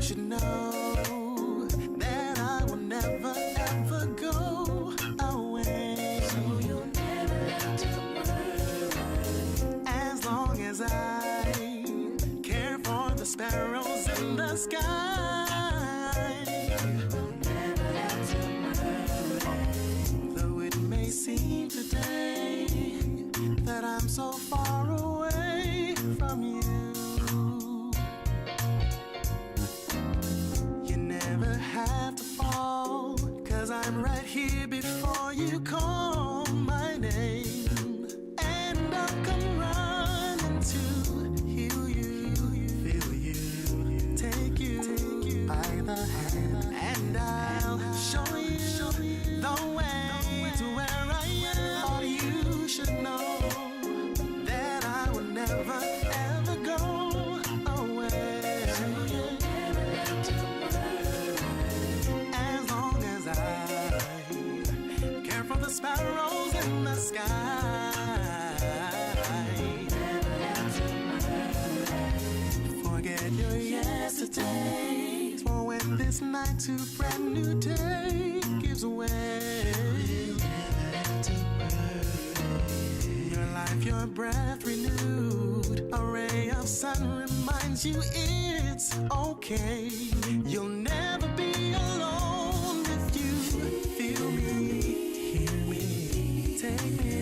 should know that I will never ever go away. So you'll never have to worry. As long as I care for the sparrows in the sky, you'll never have to worry. Though it may seem today that I'm so far away from you, have to fall, 'cause I'm right here before you call my name, and I'll come running to heal you, feel you, take you by the hand, and I'll show you the way to where I am. All you should know that I will never ever go away. From the sparrows in the sky, forget your yesterday, for when this night to brand new day gives way. Your life, your breath renewed, a ray of sun reminds you it's okay. You'll never be alone if you feel me. Take me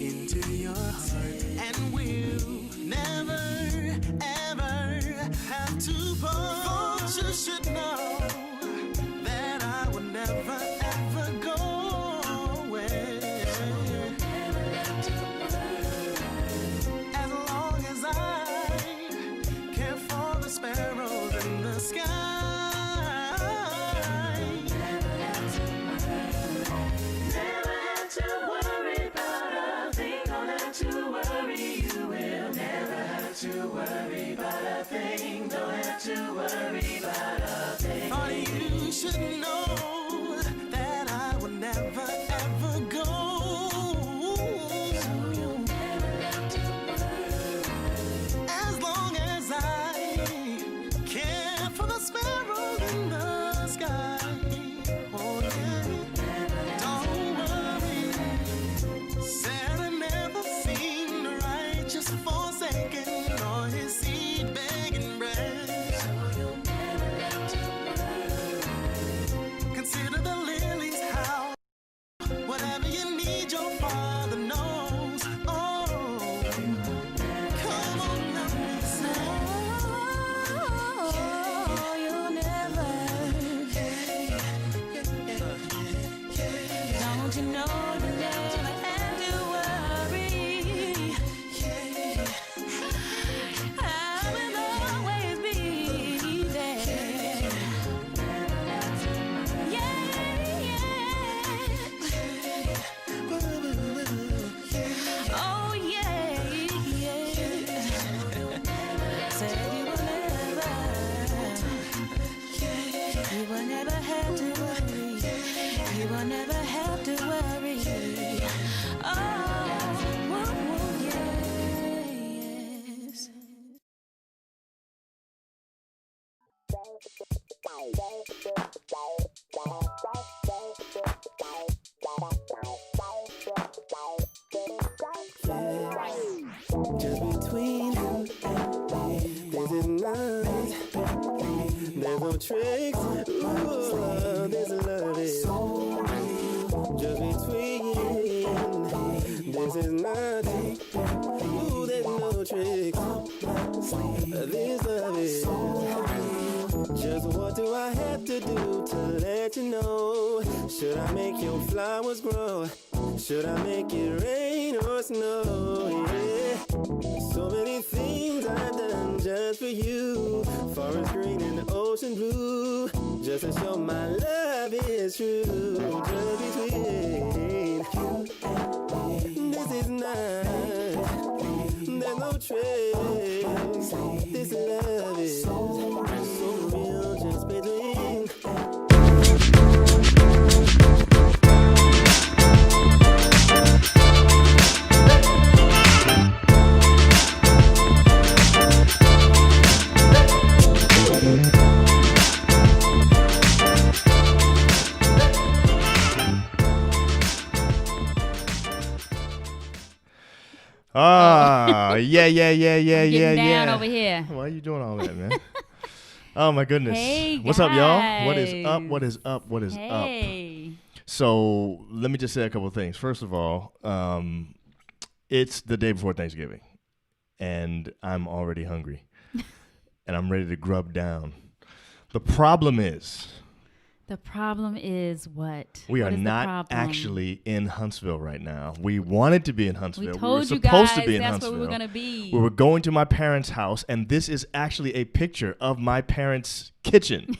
into your heart, and we'll never, ever have to part. You should know that I will never, ever go away. As long as I care for the sparrows in the sky. To worry about a thing, don't have to worry about a thing. All you should know that I will never ever go. So you'll never have to worry. As long as I care for the sparrows in the sky. Oh yeah, don't worry. Said I never seen the righteous forsaken, his seed begging bread. So you'll never have to worry. Consider the lilies how whatever you need, your Father knows. Oh, come on, let me say, oh, you'll never. Don't you know you never have to worry? Just between you and me, this is nice. There's no tricks. Ooh, this is love is just between you. This is nothing. Ooh, there's no tricks. This love is just what do I have to do to let you know? Should I make your flowers grow? Should I make it rain or snow? Yeah. So many things I've done just for you. Forest green and the ocean blue, just to show my love is true. Just between you and me, this is nice. There's no trace. This love is so real, just between. Ah, yeah. Getting down over here. Why are you doing all that, man? Oh my goodness. Hey, What's up, y'all? What is guys. up? What is up? What is up? Hey. So let me just say a couple of things. First of all, it's the day before Thanksgiving, and I'm already hungry, and I'm ready to grub down. The problem is what? we What are is the not problem? actually in Huntsville right now. We wanted to be in Huntsville. We told were you guys supposed to be in that's Huntsville. where we were going to be. We were going to my parents' house, and this is actually a picture of my parents' kitchen.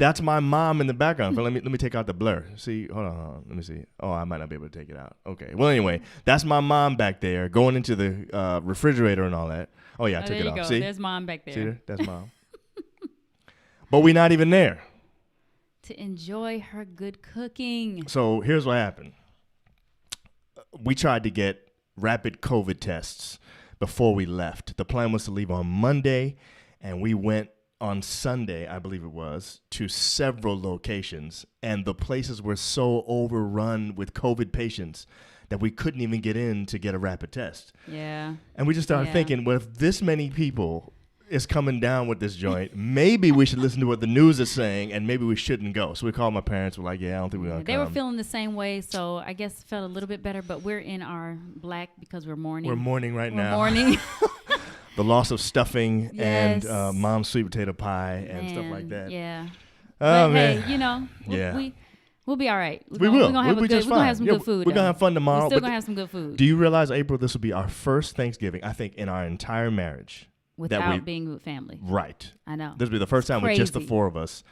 That's my mom in the background. But let me take out the blur. See, hold on. Let me see. Oh, I might not be able to take it out. Okay. Well, anyway, that's my mom back there going into the refrigerator and all that. Oh yeah, I took there it you off. go. See, There's mom back there. see there? That's mom. But we're not even there. To enjoy her good cooking. So here's what happened. We tried to get rapid COVID tests before we left. The plan was to leave on Monday, and we went on Sunday, I believe it was, to several locations, and the places were so overrun with COVID patients that we couldn't even get in to get a rapid test. Yeah. And we just started thinking, well, if this many people is coming down with this joint, maybe we should listen to what the news is saying, and maybe we shouldn't go. So we called my parents. We're like, yeah, I don't think we're going to They come. were feeling the same way, so I guess it felt a little bit better, but we're in our black because we're mourning. We're mourning right We're now. mourning. The loss of stuffing Yes. and mom's sweet potato pie and stuff like that. Yeah. Oh, But man. hey, you know, Yeah. we'll be all right. We will. We're gonna have We'll be just we're gonna fine. have some Yeah, good food. we're gonna though. have fun tomorrow, We're still but gonna have some good food Do you realize, April, this will be our first Thanksgiving, I think, in our entire marriage? without being with family. Right. I know. This will be the first time with just the Crazy. four of us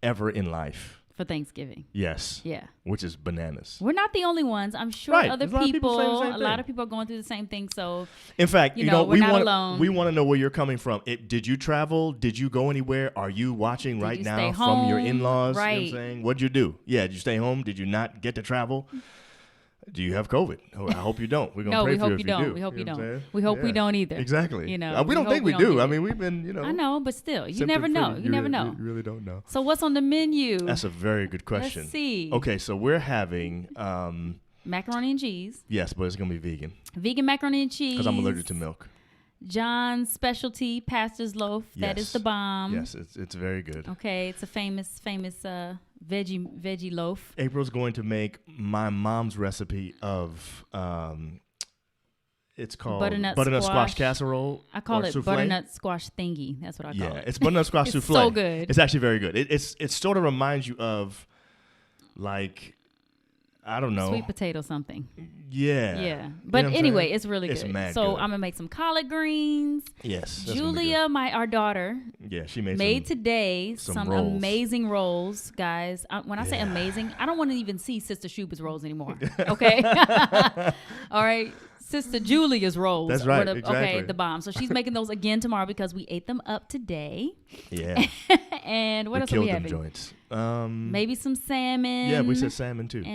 ever in life. For Thanksgiving. Yes. Yeah. Which is bananas. We're not the only ones. I'm sure Right. other There's a lot of people saying the same a lot thing. of people are going through the same thing. So In fact, You know, we're we not want alone. we want to know where you're coming from. Did you travel? Did you go anywhere? Are you watching right you now stay from your home? in-laws? You know what Right. I'm saying? What'd you do? Yeah, did you stay home? Did you not get to travel? Do you have COVID? Oh, I hope you don't. We're gonna no, pray we for you hope if you don't. do. We hope you know what I'm don't. saying? We hope we Yeah. don't either. Exactly. You know, we don't think we hope do. need I it. mean, we've been, I know, but still, you symptom never know. free. You never know. You really don't know. So what's on the menu? That's a very good question. Let's see. Okay, so we're having, Macaroni and cheese. yes, but it's gonna be vegan Vegan macaroni and cheese. because I'm allergic to milk. John's specialty pastor's loaf. That is Yes. the bomb. Yes, it's very good. Okay, it's a famous veggie loaf. April's going to make my mom's recipe of it's called Butternut squash squash. casserole. I call or it souffle. butternut squash thingy. That's what I call Yeah, it. it's butternut squash It's souffle. so good. It's actually very good. It sort of reminds you of like I don't know. Sweet potato something. Yeah. Yeah. You But know what I'm anyway, saying? it's really It's good. mad So good. I'm gonna make some collard greens. Yes. that's gonna be Julia, our daughter, good. Yeah, she made made some, today some some rolls. amazing rolls, guys. When I say Yeah. amazing, I don't want to even see Sister Schubert's rolls anymore. Okay. All right. Sister Julia's rolls. That's right, were Okay, exactly. the bomb. So she's making those again tomorrow because we ate them up today. Yeah. And what we else are we killed them having? joints. Maybe some salmon. Yeah, we said salmon too. Yeah.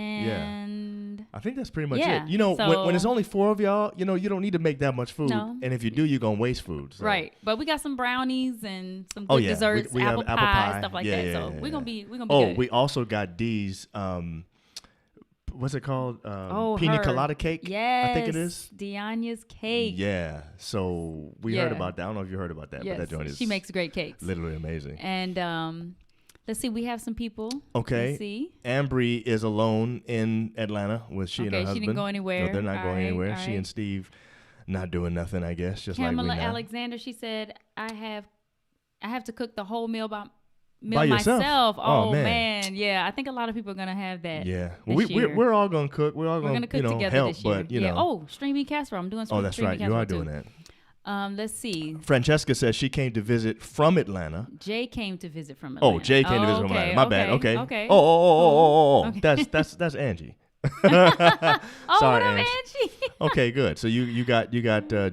And I think that's pretty much Yeah, it. You know, when it's so- only four of y'all, you know, you don't need to make that much food. No. And if you do, you're going to waste food. So. right, but we got some brownies and some Oh, good yeah. desserts, We have apple apple pie, pie. stuff like Yeah, that. yeah, So yeah, we're yeah. gonna be good. Oh, we also got D's, what's it called? Pina her. colada cake. Yes, I think it is. Diana's cake. Yeah. So we heard Yeah. about that. I don't know if you heard about that, Yes, but that joint is she makes great cakes. literally amazing. And let's see, we have some people. Okay. Let's see. Ambry is alone in Atlanta with she and her Okay, she husband. didn't go anywhere. No, they're not All going right, anywhere. all She right. and Steve not doing nothing, I guess, just Kamala like we know. Alexander, she said, I have to cook the whole meal By myself. yourself? Oh, Oh, man. man. Yeah, I think a lot of people are gonna have that. Yeah. Well, this year. we're all going to cook. We're all We're gonna going to cook together help, this year. but, you yeah. know. Oh, string bean casserole. I'm doing Oh, that's string right. bean You are casserole doing too. that. Let's see. Francesca says she came to visit from Atlanta. Jay came to visit from Atlanta. Oh, Jay came to visit from okay, Atlanta. My bad. Okay. Okay. Oh. Okay. That's Angie. Oh, Sorry, what up, Ange. Angie? Okay, good. So you got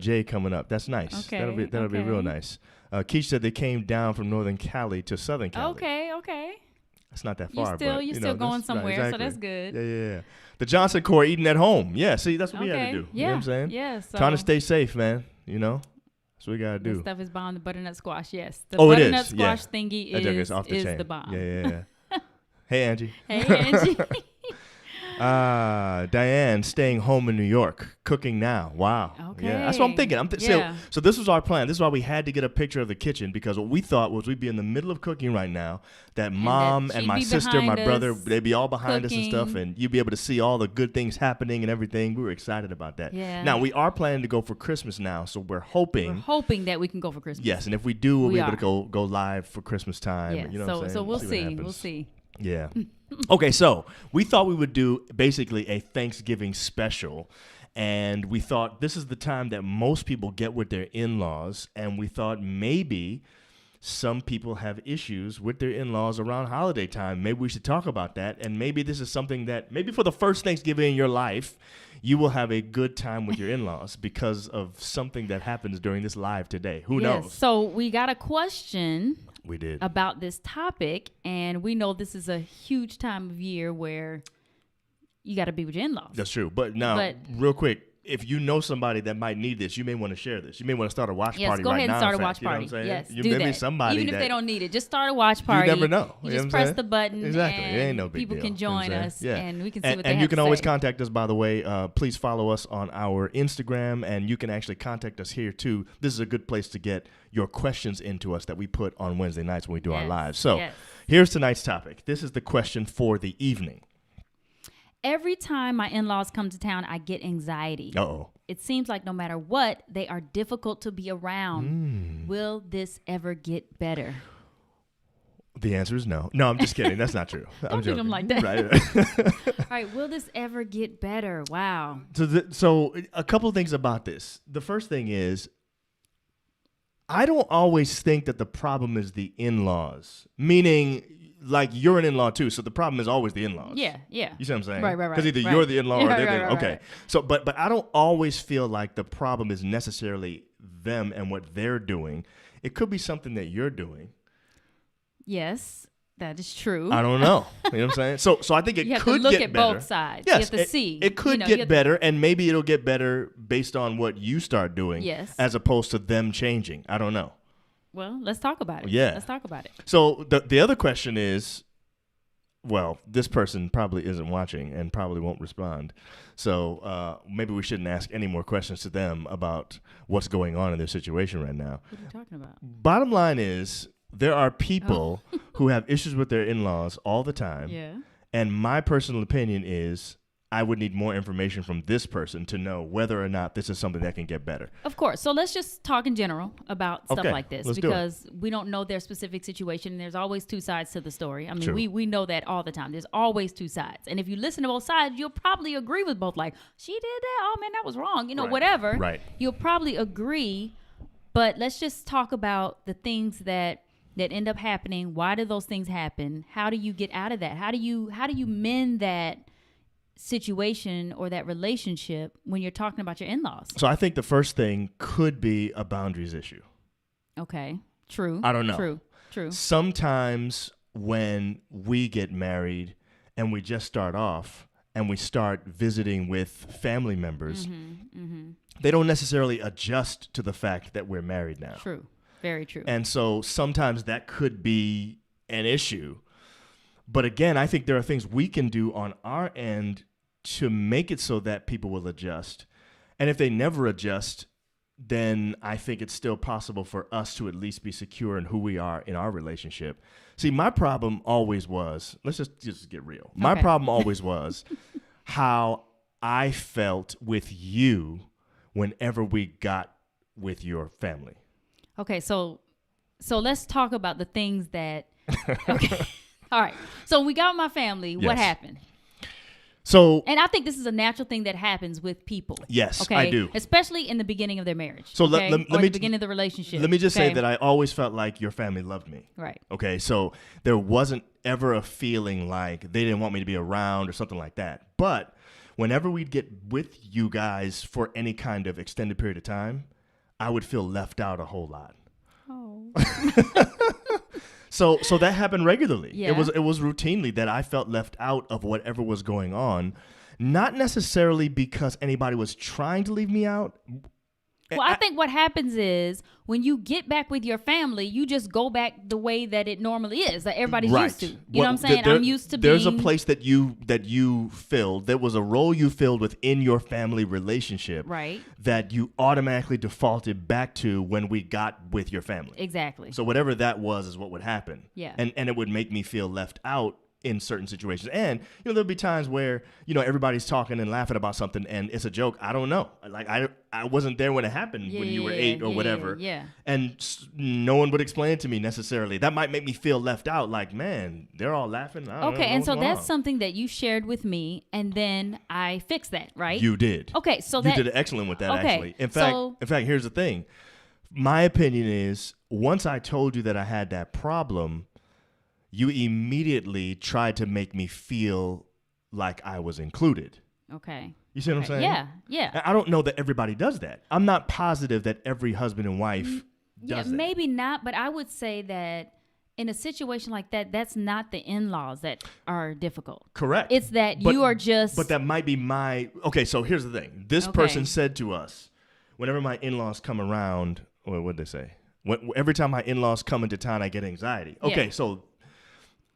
Jay coming up. That's nice. Okay, That'll be real okay. nice. Keish said they came down from Northern Cali to Southern Cali. Okay. That's not that You're far, still but you're you still know, going that's- right, somewhere, exactly. so that's good. Yeah. The Johnson Corps eating at home. Yeah, see, that's what we had Okay. to do. Yeah. You know what I'm saying? Yeah. So Trying to stay safe, man. You know, that's what we gotta this do. stuff is bomb. The butternut squash. Yes. The Oh, it butternut is, squash yeah. thingy That joke is off the chain. the bomb. Yeah. Hey, Angie. Hey, Angie. Diane staying home in New York, cooking now. Wow. Okay. Yeah, that's what I'm thinking. Yeah. So this was our plan. This is why we had to get a picture of the kitchen, because what we thought was we'd be in the middle of cooking right now, that mom that and she'd my be sister, my behind brother, us they'd be all behind us and stuff, cooking. and you'd be able to see all the good things happening and everything. We were excited about that. Yeah. Now, we are planning to go for Christmas now, so we're hoping. We're hoping that we can go for Christmas. Yes, and if we do, we'll We be able are. to go live for Christmas time. Yeah. You know what I'm saying? So we'll what see. happens. We'll see. Yeah. Okay, so we thought we would do basically a Thanksgiving special. And we thought this is the time that most people get with their in-laws. And we thought maybe some people have issues with their in-laws around holiday time. Maybe we should talk about that. And maybe this is something that maybe for the first Thanksgiving in your life, you will have a good time with your in-laws because of something that happens during this live today. Who Yes. knows? So we got a question We did. about this topic, and we know this is a huge time of year where you got to be with your in-laws. That's true. But now, But- real quick, if you know somebody that might need this, you may want to share this. You may want to start a watch Yes, party go right ahead now. and start in a fact. watch You know what party. I'm saying? Yes, You do maybe that. somebody Even if that they don't need it, just start a watch party. You never know. You You know just what I'm press saying? the button. Exactly. And It ain't no big people deal. can You know what I'm join saying? us, Yeah. and we can see what they And have you can to always say. contact us, by the way. Please follow us on our Instagram, and you can actually contact us here, too. This is a good place to get your questions into us that we put on Wednesday nights when we do our Yes, lives. So yes. here's tonight's topic. This is the question for the evening. Every time my in-laws come to town, I get anxiety. Uh-oh. It seems like no matter what, they are difficult to be around. Will this ever get better? The answer is no. No, I'm just kidding. That's not true. I'm Don't treat joking. them like that. Right. All right, will this ever get better? Wow. So a couple of things about this. The first thing is, I don't always think that the problem is the in-laws, meaning like you're an in-law too, so the problem is always the in-laws. Yeah, yeah. You see what I'm saying? Right. Because either right. you're the in-law or Yeah, they're the right, in-law. right, Okay. right. So, but I don't always feel like the problem is necessarily them and what they're doing. It could be something that you're doing. Yes, that is true. I don't know. You know what I'm saying? So I think it You have could to look get at better. both sides. Yes, You have to see. It could You know, you get have to- better, and maybe it'll get better based on what you start doing, Yes. as opposed to them changing. I don't know. Well, let's talk about it. Yeah. Let's talk about it. So the other question is, well, this person probably isn't watching and probably won't respond. So maybe we shouldn't ask any more questions to them about what's going on in their situation right now. What are you talking about? Bottom line is, there are people who have issues with their in-laws all the time. Yeah. And my personal opinion is, I would need more information from this person to know whether or not this is something that can get better. Of course. So let's just talk in general about stuff Okay, like this, let's do it. because we don't know their specific situation. There's always two sides to the story. I mean, True. we know that all the time. There's always two sides. And if you listen to both sides, you'll probably agree with both. Like, she did that. Oh, man, that was wrong. You know, Right, whatever. right. You'll probably agree. But let's just talk about the things that end up happening. Why do those things happen? How do you get out of that? How do you mend that situation or that relationship when you're talking about your in-laws? So I think the first thing could be a boundaries issue. Okay. True. I don't know. True. Sometimes when we get married and we just start off and we start visiting with family members, they don't necessarily adjust to the fact that we're married now. True. Very true. And so sometimes that could be an issue. But again, I think there are things we can do on our end to make it so that people will adjust. And if they never adjust, then I think it's still possible for us to at least be secure in who we are in our relationship. See, my problem always was, let's just get real. My Okay. problem always was how I felt with you whenever we got with your family. Okay, so let's talk about the things that okay. All right. So we got my family. What Yes. happened? So, And I think this is a natural thing that happens with people. yes, Okay. I do. Especially in the beginning of their marriage. So okay? let or me the beginning of the relationship. Let me just say okay? that I always felt like your family loved me. Right. Okay, so there wasn't ever a feeling like they didn't want me to be around or something like that. But whenever we'd get with you guys for any kind of extended period of time, I would feel left out a whole lot. Oh. So that happened regularly. Yeah. It was routinely that I felt left out of whatever was going on, not necessarily because anybody was trying to leave me out. Well, I think what happens is when you get back with your family, you just go back the way that it normally is, that everybody's Right. used to. You know what I'm saying? There- I'm used to being. There's a place that you filled. There was a role you filled within your family relationship, Right. that you automatically defaulted back to when we got with your family. Exactly. So whatever that was is what would happen. Yeah. And it would make me feel left out in certain situations. And there'll be times where everybody's talking and laughing about something and it's a joke. I don't know. Like I wasn't there when it happened when you were 8 or whatever. Yeah. And no one would explain it to me necessarily. That might make me feel left out. Like, man, they're all laughing. I don't know Okay, and what's so going that's on. something that you shared with me, and then I fixed that, right? You did. Okay, so You that did excellent with that, Okay, actually. In so- fact, here's the thing. My opinion is, once I told you that I had that problem, you immediately tried to make me feel like I was included. Okay. You see what I'm saying? Yeah, yeah. And I don't know that everybody does that. I'm not positive that every husband and wife does that. Maybe not, but I would say that in a situation like that, that's not the in-laws that are difficult. Correct. It's that But- you are just. But that might be my... Okay, so here's the thing. This Okay. person said to us, whenever my in-laws come around... What did they say? Every time my in-laws come into town, I get anxiety. Okay, Yeah. so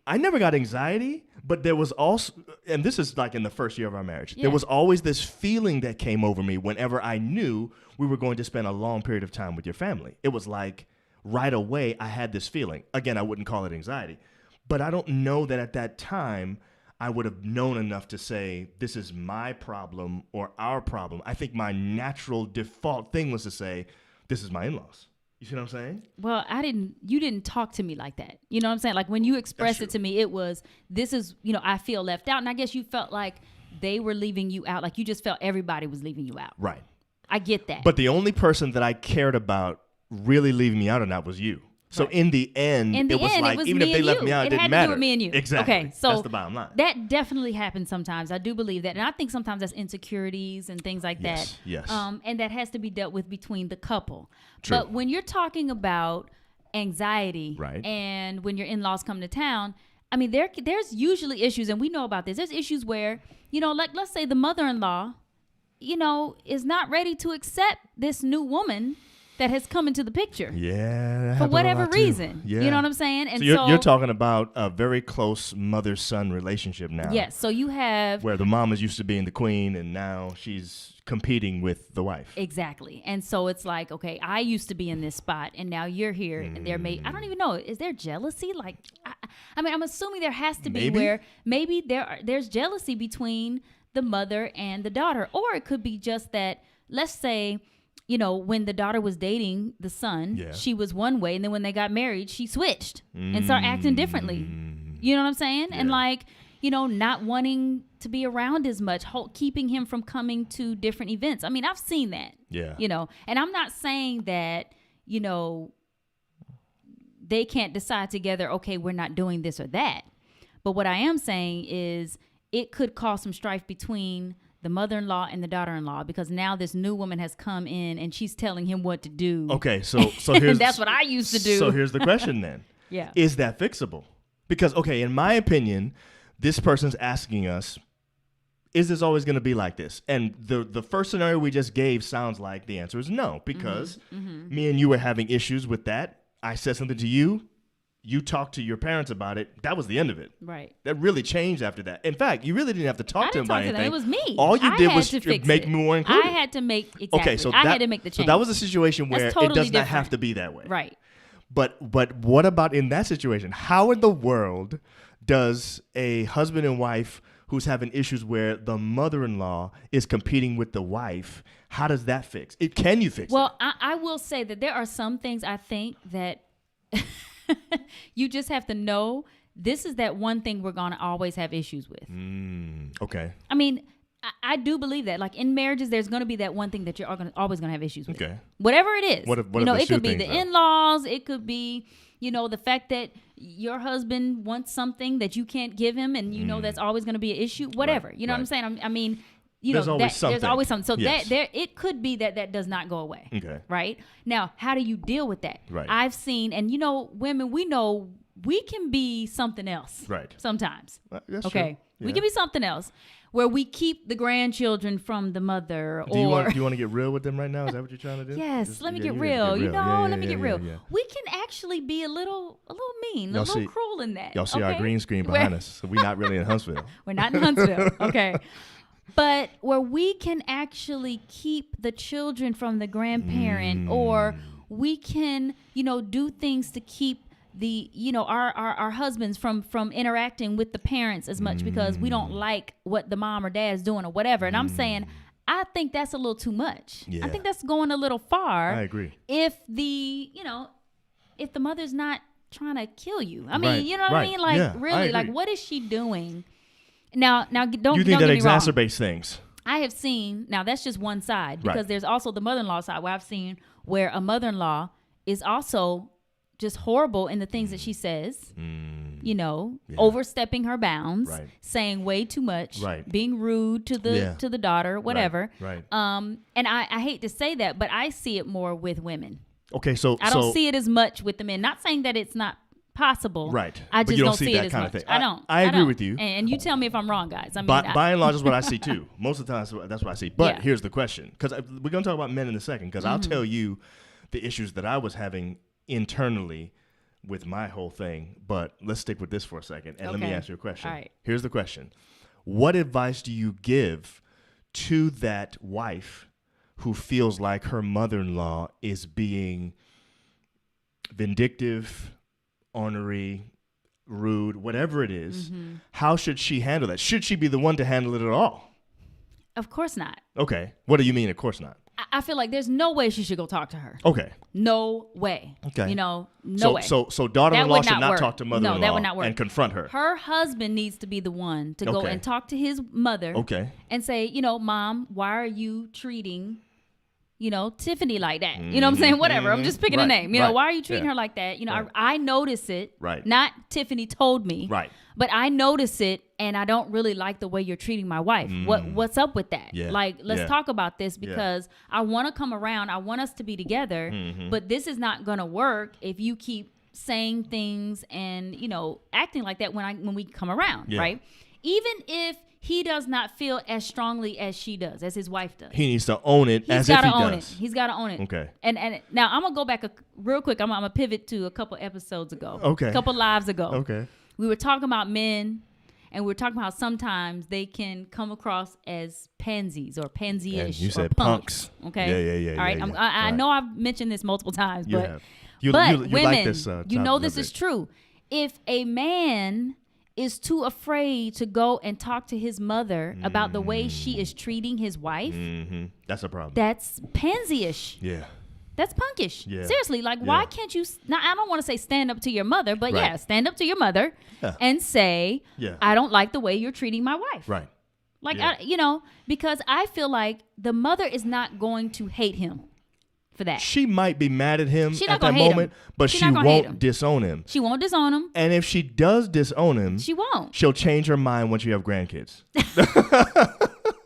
I never got anxiety, but there was also... And this is like in the first year of our marriage. Yeah. There was always this feeling that came over me whenever I knew we were going to spend a long period of time with your family. It was like right away I had this feeling. Again, I wouldn't call it anxiety. But I don't know that at that time... I would have known enough to say, this is my problem or our problem. I think my natural default thing was to say, this is my in-laws. You see what I'm saying? Well, you didn't talk to me like that. You know what I'm saying? Like when you expressed it to me, it was, this is, I feel left out. And I guess you felt like they were leaving you out. Like you just felt everybody was leaving you out. Right. I get that. But the only person that I cared about really leaving me out or not was you. So Right. in the end, it was like, even if they left me out, it didn't had matter. to do with me and you. Exactly. Okay, so that's the bottom line. that definitely happens sometimes. I do believe that, and I think sometimes that's insecurities and things like Yes, that. yes. And that has to be dealt with between the couple. True. But when you're talking about anxiety, Right. and when your in-laws come to town, I mean, there's usually issues, and we know about this. There's issues where, like let's say the mother-in-law, is not ready to accept this new woman that has come into the picture. Yeah. that For happened a whatever lot too. reason. Yeah. You know what I'm saying? And So you're talking about a very close mother-son relationship now. Yes. So you have Where the mom is used to being the queen and now she's competing with the wife. exactly. And so it's like, okay, I used to be in this spot and now you're here and there may I don't even know, is there jealousy? Like I mean, I'm assuming there has to be Maybe. where maybe there's jealousy between the mother and the daughter, or it could be just that, let's say, when the daughter was dating the son, Yeah. she was one way, and then when they got married, she switched and started acting differently. You know what I'm saying? And Yeah. like, not wanting to be around as much, keeping him from coming to different events. I mean, I've seen that. Yeah. And I'm not saying that, they can't decide together, okay, we're not doing this or that. But what I am saying is it could cause some strife between the mother-in-law and the daughter-in-law, because now this new woman has come in and she's telling him what to do. Okay, so here's And that's what I used to do. So here's the question then. Yeah. Is that fixable? Because okay, in my opinion, this person's asking us, is this always going to be like this? And the first scenario we just gave sounds like the answer is no, because me and you were having issues with that. I said something to you. You talked to your parents about it. That was the end of it. Right. That really changed after that. In fact, you really didn't have to talk I to him didn't talk about to them. anything. It was me. All you I did had was to fix make it. me more included. I had to make exactly. Okay, so I had to make the change. So that was a situation where That's it totally does not have different. to be that way. Right. But what about in that situation? How in the world does a husband and wife who's having issues where the mother-in-law is competing with the wife, how does that fix? Can you fix it? Well, I will say that there are some things I think that you just have to know this is that one thing we're going to always have issues with. Okay. I mean, I do believe that. Like in marriages, there's going to be that one thing that you're always going to have issues with. Okay. Whatever it is. What if the it shoe could be things, the though? in-laws. It could be, the fact that your husband wants something that you can't give him, and that's always going to be an issue. Whatever. Right, You know what I'm right. saying? I mean, There's always there's something. always something. So Yes. it could be that does not go away. Okay. Right? Now, how do you deal with that? Right. I've seen, and women, we know we can be something else. Right. Sometimes. That's Okay. true. We can be something else where we keep the grandchildren from the mother. Do you want to get real with them right now? Is that what you're trying to do? Yes, let me yeah, get you real. gotta You know, let me get real. yeah. We can actually be a little mean, Y'all a little see- cruel in that. Y'all see our okay? green screen Where- behind us, so we're not really in Huntsville. We're not in Huntsville. Okay. But where we can actually keep the children from the grandparent, or we can, do things to keep the, our husbands from interacting with the parents as much because we don't like what the mom or dad's doing or whatever. And I'm saying, I think that's a little too much. Yeah. I think that's going a little far. I agree. If the mother's not trying to kill you. I mean, Right, you know what right. I mean? Like, Yeah, I really, like, agree. what is she doing? Now, don't You think don't that get me wrong. exacerbates things? I have seen, now that's just one side, because Right. there's also the mother-in-law side where I've seen where a mother-in-law is also just horrible in the things that she says, overstepping her bounds, Right. saying way too much, Right. being rude to the daughter, whatever. Right. And I hate to say that, but I see it more with women. Okay, so I don't see it as much with the men. Not saying that it's not possible. Right. I But just you don't don't see see that it as kind of much. thing. I don't. I agree don't. with you. And you tell me if I'm wrong, guys. I mean, By and large, is what I see too. Most of the time, that's what I see. But Yeah. here's the question, because we're going to talk about men in a second, because I'll Mm-hmm. tell you the issues that I was having internally with my whole thing. But let's stick with this for a second, and let me Okay. ask you a question. All right. Here's the question. What advice do you give to that wife who feels like her mother-in-law is being vindictive, ornery, rude, whatever it is? Mm-hmm. How should she handle that? Should she be the one to handle it at all? Of course not. Okay. What do you mean, of course not? I feel like there's no way she should go talk to her. Okay. No way. Okay. No way. So daughter-in-law That would should not work. talk to No, mother-in-law that would not work. and confront her. Her husband needs to be the one to go Okay. and talk to his mother. Okay. And say, Mom, why are you treating, Tiffany like that? You know what I'm saying? Whatever. I'm just picking a Right, name. right, Why are you treating yeah. her like that? Right. I notice it. Right. Not Tiffany told me. Right. But I notice it, and I don't really like the way you're treating my wife. What's up with that? Yeah, Like, let's yeah. talk about this, because I want to come around. I want us to be together, but this is not going to work if you keep saying things and acting like that when we come around, Yeah. right? Even if he does not feel as strongly as she does, as his wife does. He needs to own it He's as if got he to own does. it. He's got to own it. Okay. And now I'm gonna go back real quick. I'm gonna pivot to a couple episodes ago. Okay. A couple lives ago. Okay. We were talking about men, and we were talking about how sometimes they can come across as pansies or pansy-ish And you or said punks. Okay. Yeah. All right. yeah. I Right. know I've mentioned this multiple times, You but have. You women, like this you know this subject. is true. If a man is too afraid to go and talk to his mother about the way she is treating his wife, That's a problem. that's pansy-ish. Yeah. That's punkish. Yeah. Seriously, like, Yeah. why can't you? Now, I don't want to say stand up to your mother, but Right. yeah, stand up to your mother Yeah. and say, Yeah. I don't like the way you're treating my wife. Right. Like, Yeah. because I feel like the mother is not going to hate him for that. She might be mad at him She not at that gonna hate him. moment, but She she not gonna hate him. won't disown him. She won't disown him. And if she does disown him, She won't. she'll change her mind once you have grandkids.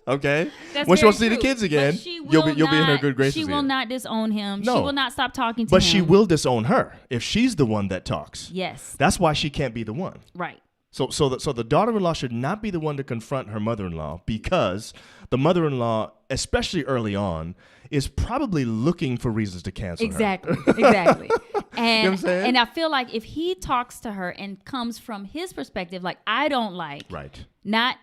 Okay? That's Once very you'll see the true. kids But again, she you'll be in her not- good graces She will again. not disown him. She No. will not stop talking to But him. she will disown her if she's the one that talks. Yes. That's why she can't be the one. Right. So the daughter-in-law should not be the one to confront her mother-in-law, because the mother-in-law, especially early on, is probably looking for reasons to cancel her. Exactly. And You know what I'm saying? and I feel like if he talks to her and comes from his perspective, like, I don't like, Right. not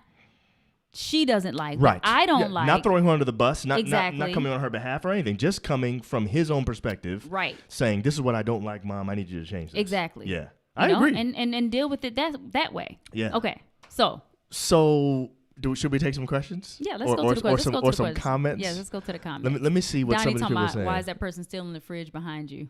she doesn't like, Right. but I don't Yeah, like. Not throwing her under the bus, not Exactly. coming on her behalf or anything, just coming from his own perspective. Right. Saying, this is what I don't like, Mom. I need you to change this. Exactly. Yeah. You I know? agree. And deal with it that way. Yeah. Okay. So So, should we take some questions? yeah, let's Or- go or- to the questions. or some, Let's go or to the some questions. comments? Yeah, let's go to the comments. Let me see what some Donnie of these talking people are about, saying. why is that person still in the fridge behind you?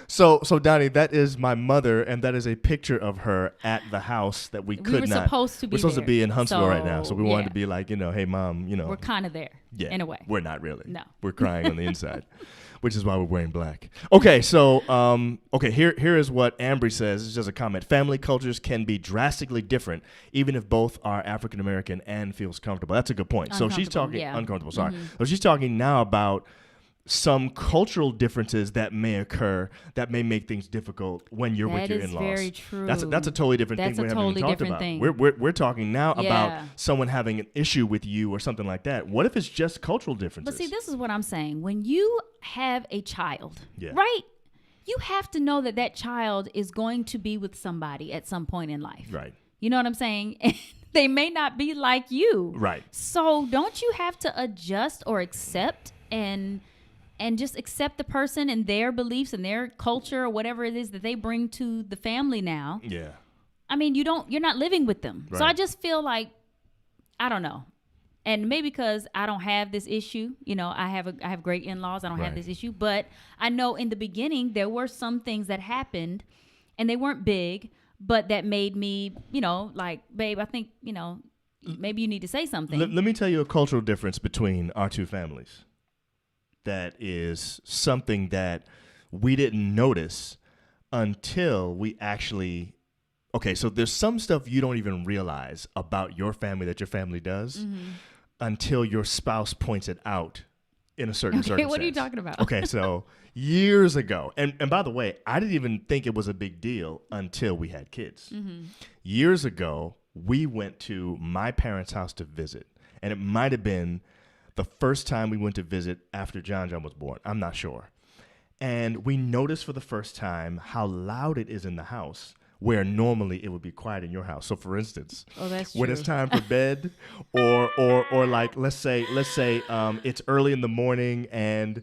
So Donnie, that is my mother, and that is a picture of her at the house that we could were not. supposed to be We're supposed there. to be in Huntsville right now, so So, we wanted yeah. to be like, hey, Mom, We're kind of there, yeah, in a way. We're not really. No. We're crying on the inside, which is why we're wearing black. Okay, so here is what Ambry says. It's just a comment. Family cultures can be drastically different, even if both are African American and feels comfortable. That's a good point. So she's Uncomfortable, talking yeah. uncomfortable. Sorry. So she's talking now about some cultural differences that may occur that may make things difficult when you're with That your is in-laws. very true. That's a totally different That's thing. a We haven't even totally talked different about. thing. We're talking now about Yeah. someone having an issue with you or something like that. What if it's just cultural differences? But see, this is what I'm saying. When you have a child, Yeah. right? You have to know that that child is going to be with somebody at some point in life. Right. You know what I'm saying? And they may not be like you. Right. So don't you have to adjust or accept and just accept the person and their beliefs and their culture or whatever it is that they bring to the family now? Yeah. I mean, you're not living with them. So Right. I just feel like, I don't know. And maybe because I don't have this issue, I have great in-laws. I don't have Right. this issue, but I know in the beginning there were some things that happened and they weren't big, but that made me, like, babe, I think, maybe you need to say something. Let me tell you a cultural difference between our two families. That is something that we didn't notice until we actually. Okay, so there's some stuff you don't even realize about your family that your family does until your spouse points it out in a certain circumstance. What are you talking about? Okay, so years ago, and by the way, I didn't even think it was a big deal until we had kids. Years ago, we went to my parents' house to visit, and it might have been the first time we went to visit after John was born. I'm not sure. And we noticed for the first time how loud it is in the house, where normally it would be quiet in your house. So, for instance, That's when true. it's time for bed, or like let's say it's early in the morning and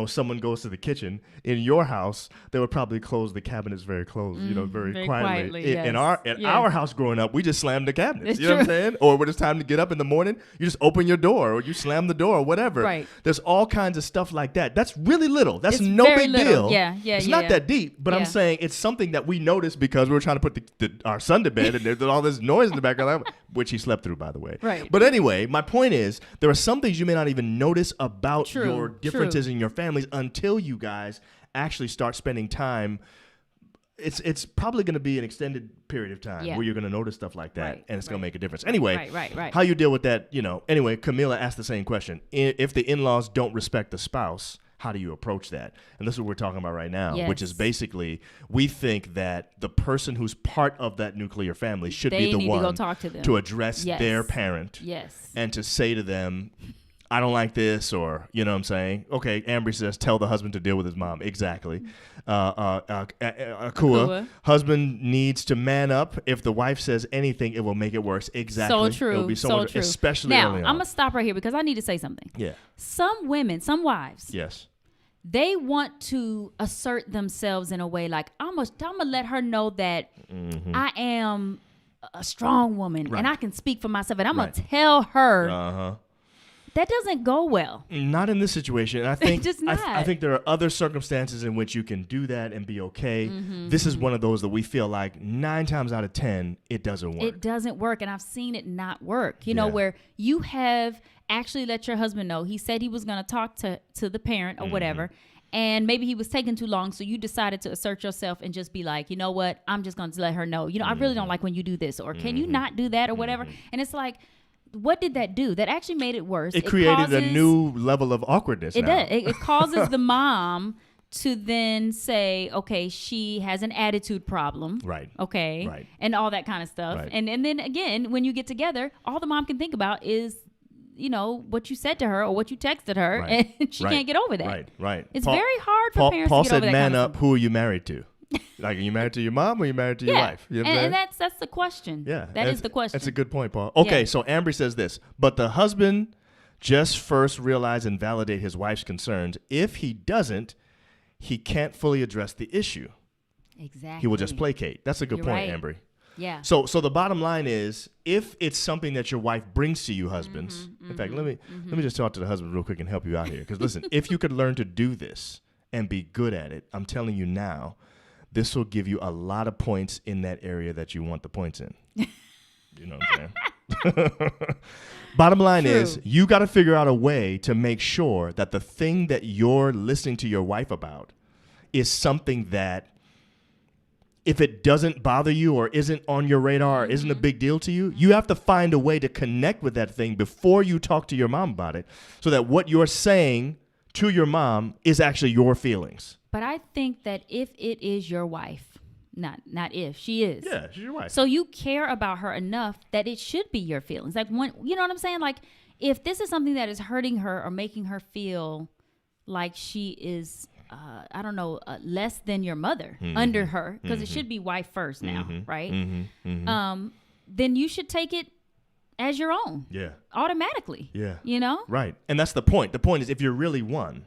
someone goes to the kitchen. In your house, they would probably close the cabinets very close, very quietly. In our house growing up, we just slammed the cabinets. It's you know what I'm true. saying? Or when it's time to get up in the morning, you just open your door or you slam the door or whatever. Right. There's all kinds of stuff like that. That's really little. That's It's no very big little. deal. Yeah. It's not Yeah. that deep, but I'm Yeah. saying it's something that we noticed because we were trying to put our son to bed and there's all this noise in the background, which he slept through, by the way. Right. But anyway, my point is there are some things you may not even notice about True, your true. differences in your families until you guys actually start spending time. It's probably going to be an extended period of time Yeah. where you're going to notice stuff like that, Right, and it's going right. to make a difference. Anyway, Right. how you deal with that, Anyway, Camila asked the same question. If the in-laws don't respect the spouse, how do you approach that? And this is what we're talking about right now, which is Yes. basically we think that the person who's part of that nuclear family should They be the need to one go talk to them. to address Yes. their parent Yes. and to say to them, I don't like this, or, you know what I'm saying? Okay, Ambry says, tell the husband to deal with his mom. Exactly. Akua, husband needs to man up. If the wife says anything, it will make it worse. Exactly. So true. It'll be so much, true. especially now, early I'm on. going to stop right here because I need to say something. Yeah. Some women, some wives, Yes. they want to assert themselves in a way like, I'm going to let her know that I am a strong woman Right. and I can speak for myself. And I'm going Right. to tell her Uh-huh. that doesn't go well. Not in this situation. I think Just I not. think there are other circumstances in which you can do that and be okay. This is one of those that we feel like 9 times out of 10 it doesn't work. It doesn't work. And I've seen it not work, you know, Yeah. where you have actually let your husband know. He said he was going to talk to the parent or whatever. And maybe he was taking too long. So you decided to assert yourself and just be like, you know what? I'm just going to let her know, I really don't like when you do this, or can you not do that or whatever. And it's like, what did that do? That actually made it worse. It created a causes- new level of awkwardness It now. does. It causes the mom to then say, okay, she has an attitude problem. Right. Okay. Right. And all that kind of stuff. Right. And then again, when you get together, all the mom can think about is, what you said to her or what you texted her, Right. and she Right. can't get over that. Right, right. It's very hard for parents Paul to get said, over that man kind of up, who are you married to? Like, are you married to your mom or are you married to your wife? You know what I'm and saying? that's the question. Yeah. That is the question. That's a good point, Paul. Okay, Yeah. so Ambry says this, but the husband just first realize and validate his wife's concerns. If he doesn't, he can't fully address the issue. Exactly. He will just placate. That's a good You're point, right. Ambry. Yeah. So the bottom line is, if it's something that your wife brings to you, husbands. In fact, let me just talk to the husband real quick and help you out here. Because listen, if you could learn to do this and be good at it, I'm telling you now, this will give you a lot of points in that area that you want the points in. You know what I'm saying? Bottom line is, True. you got to figure out a way to make sure that the thing that you're listening to your wife about is something that, if it doesn't bother you or isn't on your radar or isn't a big deal to you, you have to find a way to connect with that thing before you talk to your mom about it, so that what you're saying to your mom is actually your feelings. But I think that if it is your wife, not if, she is. Yeah, she's your wife. So you care about her enough that it should be your feelings. Like, when, you know what I'm saying? Like, if this is something that is hurting her or making her feel like she is, I don't know, less than your mother, under her, because it should be wife first now, right? Then you should take it as your own. Yeah. Automatically. Yeah. You know? Right. And that's the point. The point is, if you're really one,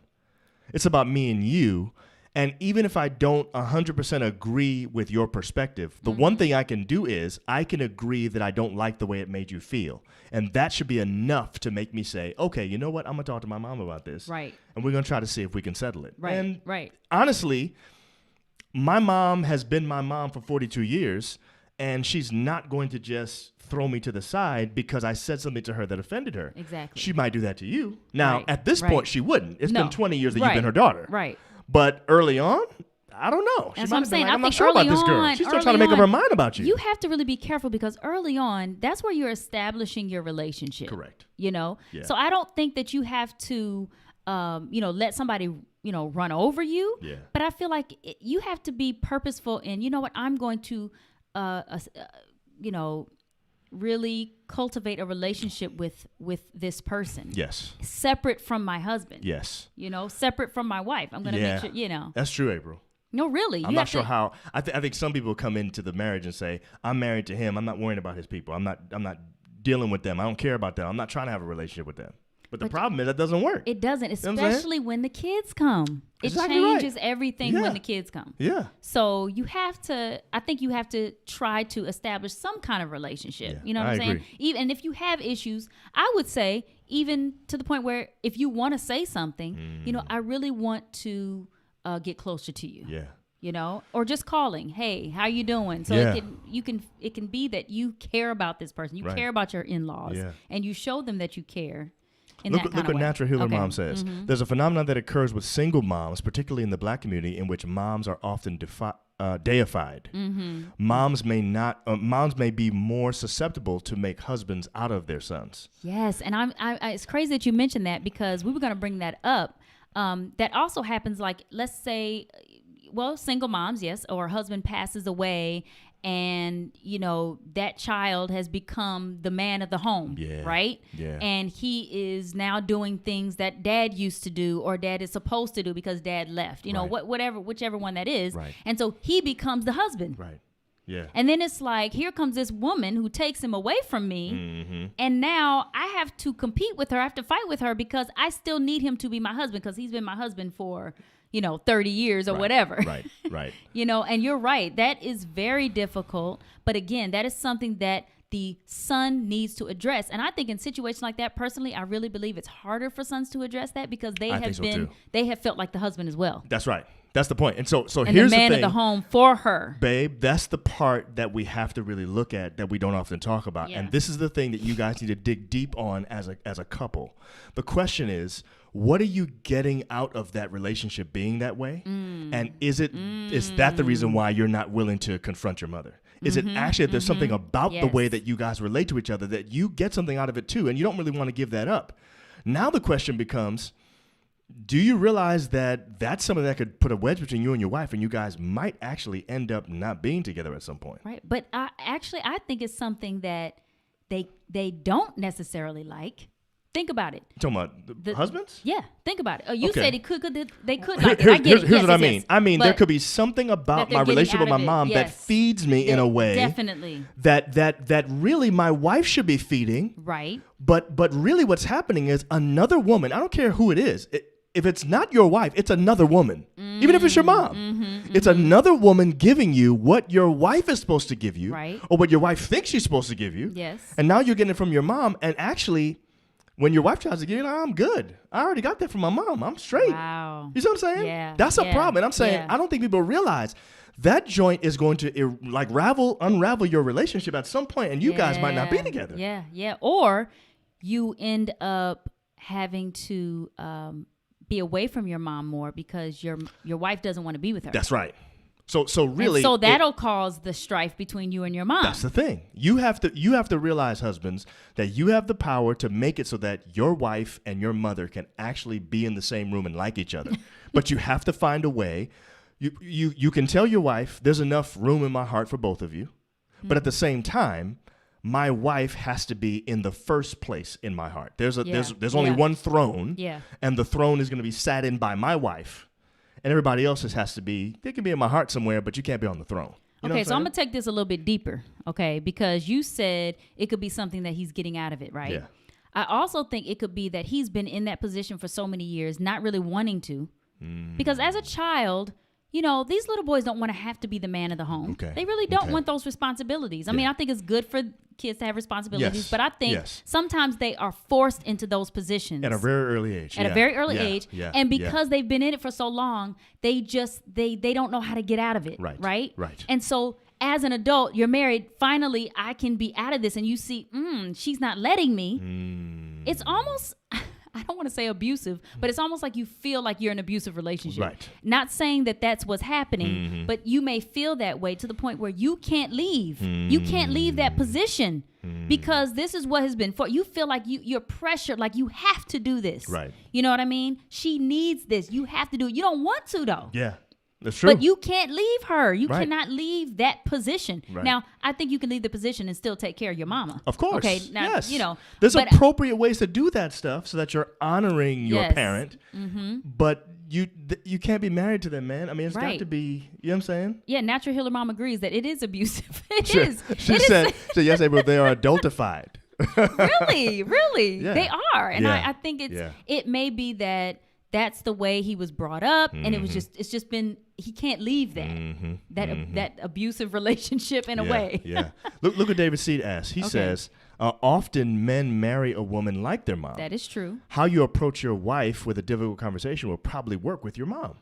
it's about me and you. And even if I don't 100% agree with your perspective, the one thing I can do is I can agree that I don't like the way it made you feel. And that should be enough to make me say, okay, you know what? I'm going to talk to my mom about this. Right. And we're going to try to see if we can settle it. Right. And right. honestly, my mom has been my mom for 42 years, and she's not going to just throw me to the side because I said something to her that offended her. Exactly. She might do that to you. Now, Right. at this Right. point, she wouldn't. It's No. been 20 years that you've Right. been her daughter. Right. But early on, I don't know. That's She what I'm might have been saying. like, I I'm not think sure about early this girl. on- She's still early trying to make up on, her mind about you. You have to really be careful, because early on, that's where you're establishing your relationship. Correct. You know? Yeah. So I don't think that you have to, let somebody, run over you. Yeah. But I feel like you have to be purposeful in, you know what, I'm going to, really cultivate a relationship with this person. Yes. Separate from my husband. Yes. Separate from my wife. I'm going to Yeah. make sure, That's true, April. No, really. I'm you not have sure to, how. I think some people come into the marriage and say, "I'm married to him. I'm not worrying about his people. I'm not dealing with them. I don't care about them. I'm not trying to have a relationship with them." But the problem is that doesn't work. It doesn't, know what I'm saying? especially when the kids come. It Exactly right. changes everything Yeah. when the kids come. Yeah. So I think you have to try to establish some kind of relationship. Yeah, You know what I I'm saying? agree. Even if you have issues, I would say, even to the point where if you want to say something, I really want to get closer to you. Yeah. Or just calling, hey, how you doing? So Yeah. it can be that you care about this person, you Right. care about your in-laws, Yeah. and you show them that you care. In Look that kind what of way. Natural Healer Okay. Mom says. There's a phenomenon that occurs with single moms, particularly in the Black community, in which moms are often deified. Moms may be more susceptible to make husbands out of their sons. Yes, and it's crazy that you mentioned that, because we were going to bring that up. That also happens, like, let's say, single moms, yes, or a husband passes away, and that child has become the man of the home, Yeah, right? yeah. And he is now doing things that dad used to do, or dad is supposed to do because dad left. Right. Whichever one that is. Right. And so he becomes the husband. Right. Yeah. And then it's like, here comes this woman who takes him away from me. And now I have to compete with her. I have to fight with her because I still need him to be my husband, because he's been my husband for, 30 years or whatever. Right. Right. And you're right. That is very difficult. But again, that is something that the son needs to address. And I think in situations like that, personally, I really believe it's harder for sons to address that, because I think so too. they have felt like the husband as well. That's right. That's the point. And so And here's the man the thing. of the home for her. Babe, that's the part that we have to really look at that we don't often talk about. Yeah. And this is the thing that you guys need to dig deep on as a couple. The question is, what are you getting out of that relationship being that way? And is that the reason why you're not willing to confront your mother? Is it actually that there's something about the Yes. way that you guys relate to each other that you get something out of it too, and you don't really want to give that up? Now the question becomes, do you realize that that's something that could put a wedge between you and your wife, and you guys might actually end up not being together at some point? Right. But I think it's something that they don't necessarily like. Think about it. You talking about the husbands? Yeah, think about it. Oh, you Okay. said they could like it. I get Here's it. what Yes, I yes, mean. yes. I mean, there But could be something that about they're my getting relationship out with my of it, mom that yes. feeds me in a way Definitely. that really my wife should be feeding. Right. But really what's happening is another woman, I don't care who it is, if it's not your wife, it's another woman. Even if it's your mom. It's another woman giving you what your wife is supposed to give you. Right. Or what your wife thinks she's supposed to give you. Yes. And now you're getting it from your mom. And actually, when your wife tries to give you, I'm good. I already got that from my mom. I'm straight. Wow. You see what I'm saying? Yeah, That's a yeah, problem. And I'm saying, yeah. I don't think people realize that joint is going to unravel your relationship at some point, and you guys might not be Yeah, together. Yeah, yeah. Or you end up having to be away from your mom more because your wife doesn't want to be with her. That's right. So really, And so that'll cause the strife between you and your mom. that's the thing. You have to realize, husbands, that you have the power to make it so that your wife and your mother can actually be in the same room and like each other. But you have to find a way. You can tell your wife, there's enough room in my heart for both of you. But at the same time, my wife has to be in the first place in my heart. There's only one throne. Yeah. And the throne is going to be sat in by my wife. And everybody else's has to be, they can be in my heart somewhere, but you can't be on the throne. You know Okay, what so I'm saying? going to take this a little bit deeper, okay? Because you said it could be something that he's getting out of it, right? Yeah. I also think it could be that he's been in that position for so many years, not really wanting to. Because as a child, you know, these little boys don't want to have to be the man of the home. Okay. They really don't Okay. want those responsibilities. I mean, I think it's good for kids to have responsibilities, Yes. but I think Yes. sometimes they are forced into those positions. At a very early age. At a very early age. Yeah. And because they've been in it for so long, they don't know how to get out of it. Right. Right? Right. And so as an adult, you're married, finally I can be out of this, and you see, she's not letting me. It's almost, I don't want to say abusive, but it's almost like you feel like you're in an abusive relationship. Right. Not saying that that's what's happening, but you may feel that way to the point where you can't leave. You can't leave that position because this is what has been for. You feel like you're pressured, like you have to do this. Right. You know what I mean? She needs this. You have to do it. You don't want to though. Yeah. That's true. But you can't leave her. You Right. cannot leave that position. Right. Now, I think you can leave the position and still take care of your mama. Of course. Okay. Now, yes. you know, there's but- appropriate ways to do that stuff so that you're honoring your Yes. parent. But you can't be married to them, man. I mean, it's got Right. to be, you know what I'm saying? Yeah, Natural Healer Mom agrees that it is abusive. It She- is. She It is. said, yes, April, they are adultified. Really, Yeah. they are, and Yeah. I think Yeah. it may be that that's the way he was brought up, and it's just been he can't leave that that abusive relationship in a way. Yeah. Look what David Seed asks. He Okay. says, often men marry a woman like their mom. That is true. How you approach your wife with a difficult conversation will probably work with your mom.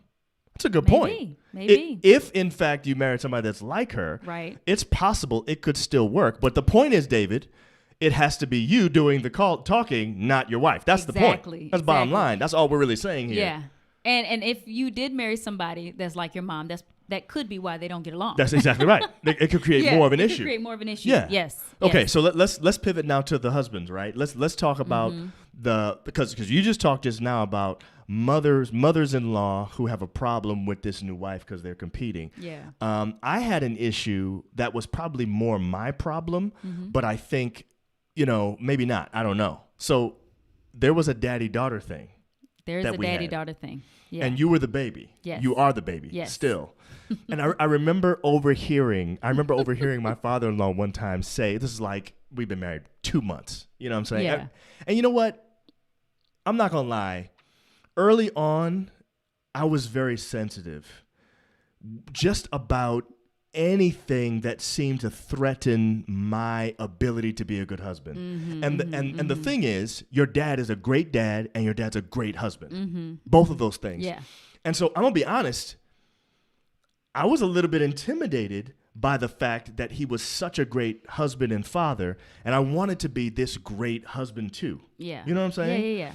That's a good point. Maybe. If in fact you married somebody that's like her, Right. it's possible it could still work. But the point is, David, it has to be you doing the talking, not your wife. That's the Exactly, point. That's bottom exactly. line. That's all we're really saying here. Yeah, and if you did marry somebody that's like your mom, that could be why they don't get along. That's exactly right. It could create Yeah, more of an it could issue. create more of an issue. Yeah. Yes. Okay, yes. so let's pivot now to the husbands, right? Let's talk about because you just talked just now about mothers-in-law who have a problem with this new wife because they're competing. Yeah. I had an issue that was probably more my problem, but I think, maybe not. I don't know. So there was a daddy-daughter thing. There's that a we had. daddy-daughter thing. Yeah. And you were the baby. Yes. You are the baby. Yes. Still. And I remember overhearing my father-in-law one time say, this is like, we've been married 2 months. You know what I'm saying? Yeah. And you know what? I'm not going to lie. Early on, I was very sensitive just about anything that seemed to threaten my ability to be a good husband. And the thing is, your dad is a great dad and your dad's a great husband. Both of those things. Yeah. And so I'm going to be honest, I was a little bit intimidated by the fact that he was such a great husband and father, and I wanted to be this great husband too. Yeah. You know what I'm saying? Yeah.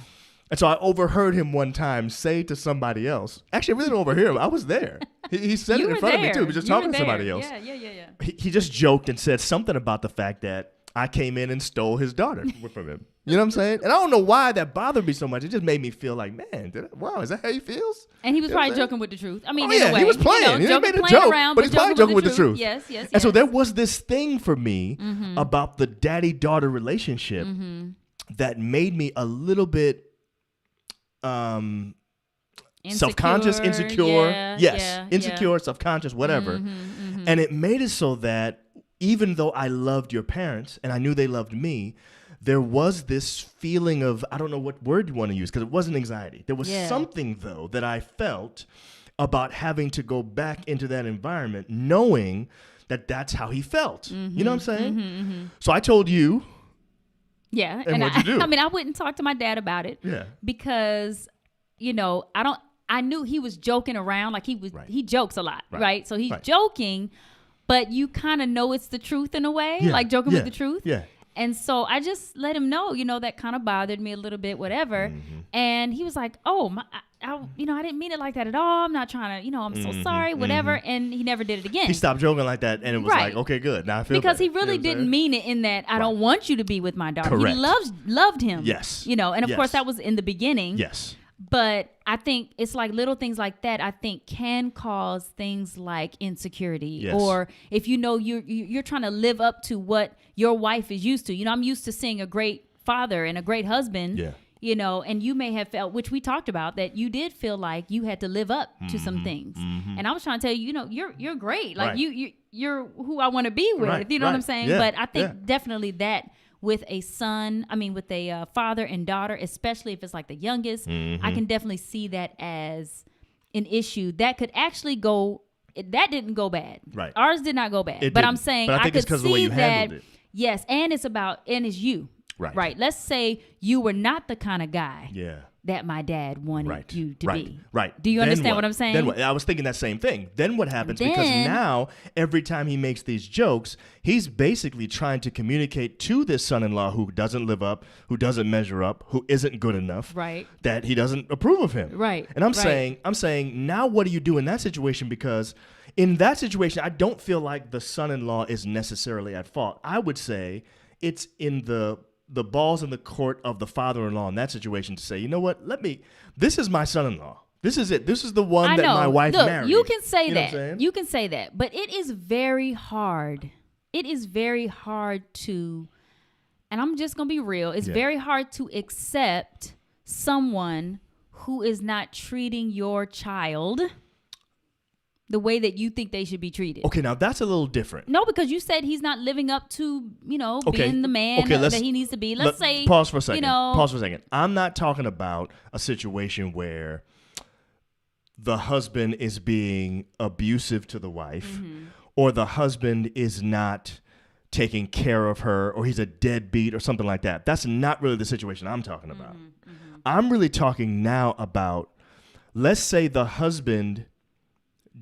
And so I overheard him one time say to somebody else, actually, I really didn't overhear him. I was there. He said You it in were front of me there. too. He was just You talking were to somebody there. else. Yeah. He just joked and said something about the fact that I came in and stole his daughter from him. You know what I'm saying? And I don't know why that bothered me so much. It just made me feel like, man, wow, is that how he feels? And he was You know what probably I'm saying? joking with the truth. I mean, Oh, in yeah, a way. he was playing. He joking, made a playing joke, around, but he's probably joking with the truth. Yes. And so there was this thing for me about the daddy-daughter relationship that made me a little bit self-conscious, insecure. Insecure, self-conscious, whatever. And it made it so that even though I loved your parents and I knew they loved me, there was this feeling of, I don't know what word you want to use, because it wasn't anxiety. There was something, though, that I felt about having to go back into that environment, knowing that that's how he felt. You know what I'm saying? So I told you. Yeah. And what'd you do? I mean, I wouldn't talk to my dad about it. Yeah. Because, I knew he was joking around. Like he jokes a lot, right? So he's joking, but you kind of know it's the truth in a way, like joking with the truth. Yeah. And so I just let him know, that kind of bothered me a little bit, whatever. And he was like, oh, I didn't mean it like that at all. I'm not trying to, I'm so sorry, whatever. And he never did it again. He stopped joking like that, and it was Right. like, okay, good. Now I feel Because better. he really didn't mean it in that I don't want you to be with my daughter. Correct. He loved him. Yes. And of Yes. course that was in the beginning. Yes. But I think it's like little things like that, I think, can cause things like insecurity. Yes. Or if you're trying to live up to what your wife is used to. I'm used to seeing a great father and a great husband. Yeah. And you may have felt, which we talked about, that you did feel like you had to live up to some things. And I was trying to tell you, you're great. Like Right. you're who I want to be with. Right, You know what I'm right. saying? Yeah, But I think yeah. definitely that with a father and daughter, especially if it's like the youngest, I can definitely see that as an issue that could actually go. That didn't go bad. Right. Ours did not go bad. It but didn't. I'm saying But I think could it's 'cause of the way see you handled that. it. Yes, and it's you. Right. Right. Let's say you were not the kind of guy Yeah. that my dad wanted Right. you to right. be. Right. Do you Then understand what I'm saying? Then what? I was thinking that same thing. Then what happens? Because Then- now every time he makes these jokes, he's basically trying to communicate to this son-in-law who doesn't live up, who doesn't measure up, who isn't good enough, Right. that he doesn't approve of him. Right, And I'm right. saying, now what do you do in that situation? Because in that situation, I don't feel like the son-in-law is necessarily at fault. I would say it's in the balls in the court of the father-in-law in that situation to say, you know what, this is my son-in-law. This is it. This is the one I that know. my wife Look, married. you can say You know what I'm that. saying? You can say that. But it is very hard. It is very hard to, and I'm just going to be real, it's Yeah. very hard to accept someone who is not treating your child the way that you think they should be treated. Okay, now that's a little different. No, because you said he's not living up to, Okay. being the man Okay, that he needs to be. Let's say, pause for a second. you know, Pause for a second. I'm not talking about a situation where the husband is being abusive to the wife, Mm-hmm. or the husband is not taking care of her, or he's a deadbeat or something like that. That's not really the situation I'm talking about. Mm-hmm. I'm really talking now about, let's say the husband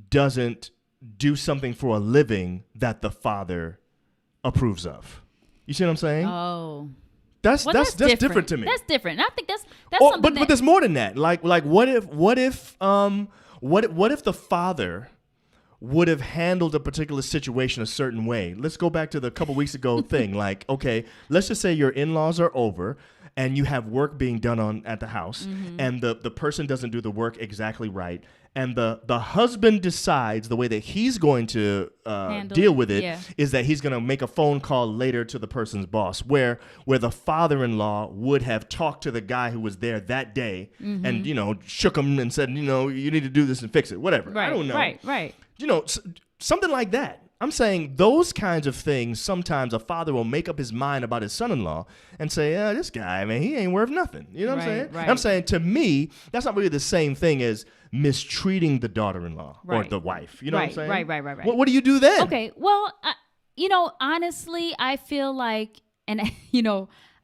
doesn't do something for a living that the father approves of. You see what I'm saying? oh. That's Well, that's different to me. That's different. And I think that's Or- something but there's more than that. Like what if the father would have handled a particular situation a certain way? Let's go back to the couple weeks ago thing. Like, okay, let's just say your in-laws are over and you have work being done at the house, Mm-hmm. and the person doesn't do the work exactly right, and the husband decides the way that he's going to Handle deal it, with it yeah. is that he's going to make a phone call later to the person's boss, where the father-in-law would have talked to the guy who was there that day Mm-hmm. and shook him and said, you need to do this and fix it, whatever. right, I don't know. Right. Something like that. I'm saying those kinds of things, sometimes a father will make up his mind about his son-in-law and say, this guy, man, he ain't worth nothing. You know what I'm Right, saying? right. I'm saying, to me, that's not really the same thing as mistreating the daughter-in-law or Right. the wife. You know what I'm saying? Right. What do you do then? Okay. Well, honestly, I feel like, and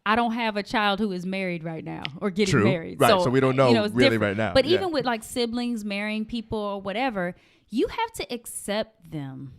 I don't have a child who is married right now or getting True. married. Right, so we don't know it's really different. right now. But Yeah. even with like siblings marrying people or whatever, you have to accept them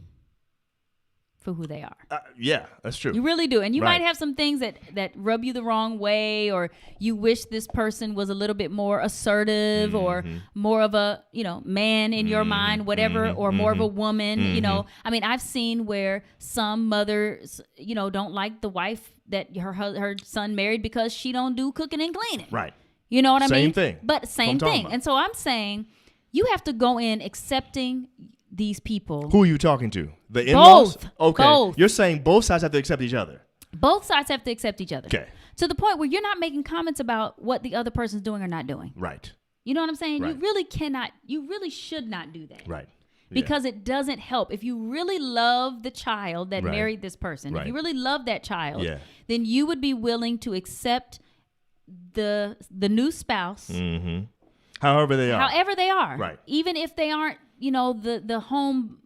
for who they are. Yeah, that's true. You really do. And you Right. might have some things that rub you the wrong way, or you wish this person was a little bit more assertive or more of a, man in your mind, whatever, or more of a woman, I mean, I've seen where some mothers, don't like the wife that her son married because she don't do cooking and cleaning. Right. You know what I Same mean? thing. But That's what same I'm talking thing. about. And so I'm saying you have to go in accepting these people. Who are you talking to? The in-laws? Both. Okay. Both. You're saying both sides have to accept each other. Both sides have to accept each other. Okay. To the point where you're not making comments about what the other person's doing or not doing. Right. You know what I'm saying? Right. You really should not do that. Right. Yeah. Because it doesn't help. If you really love the child that Right. married this person, Right. if you really love that child, Yeah. then you would be willing to accept the new spouse Mm-hmm. However they are. however they are. Right. Even if they aren't, the home,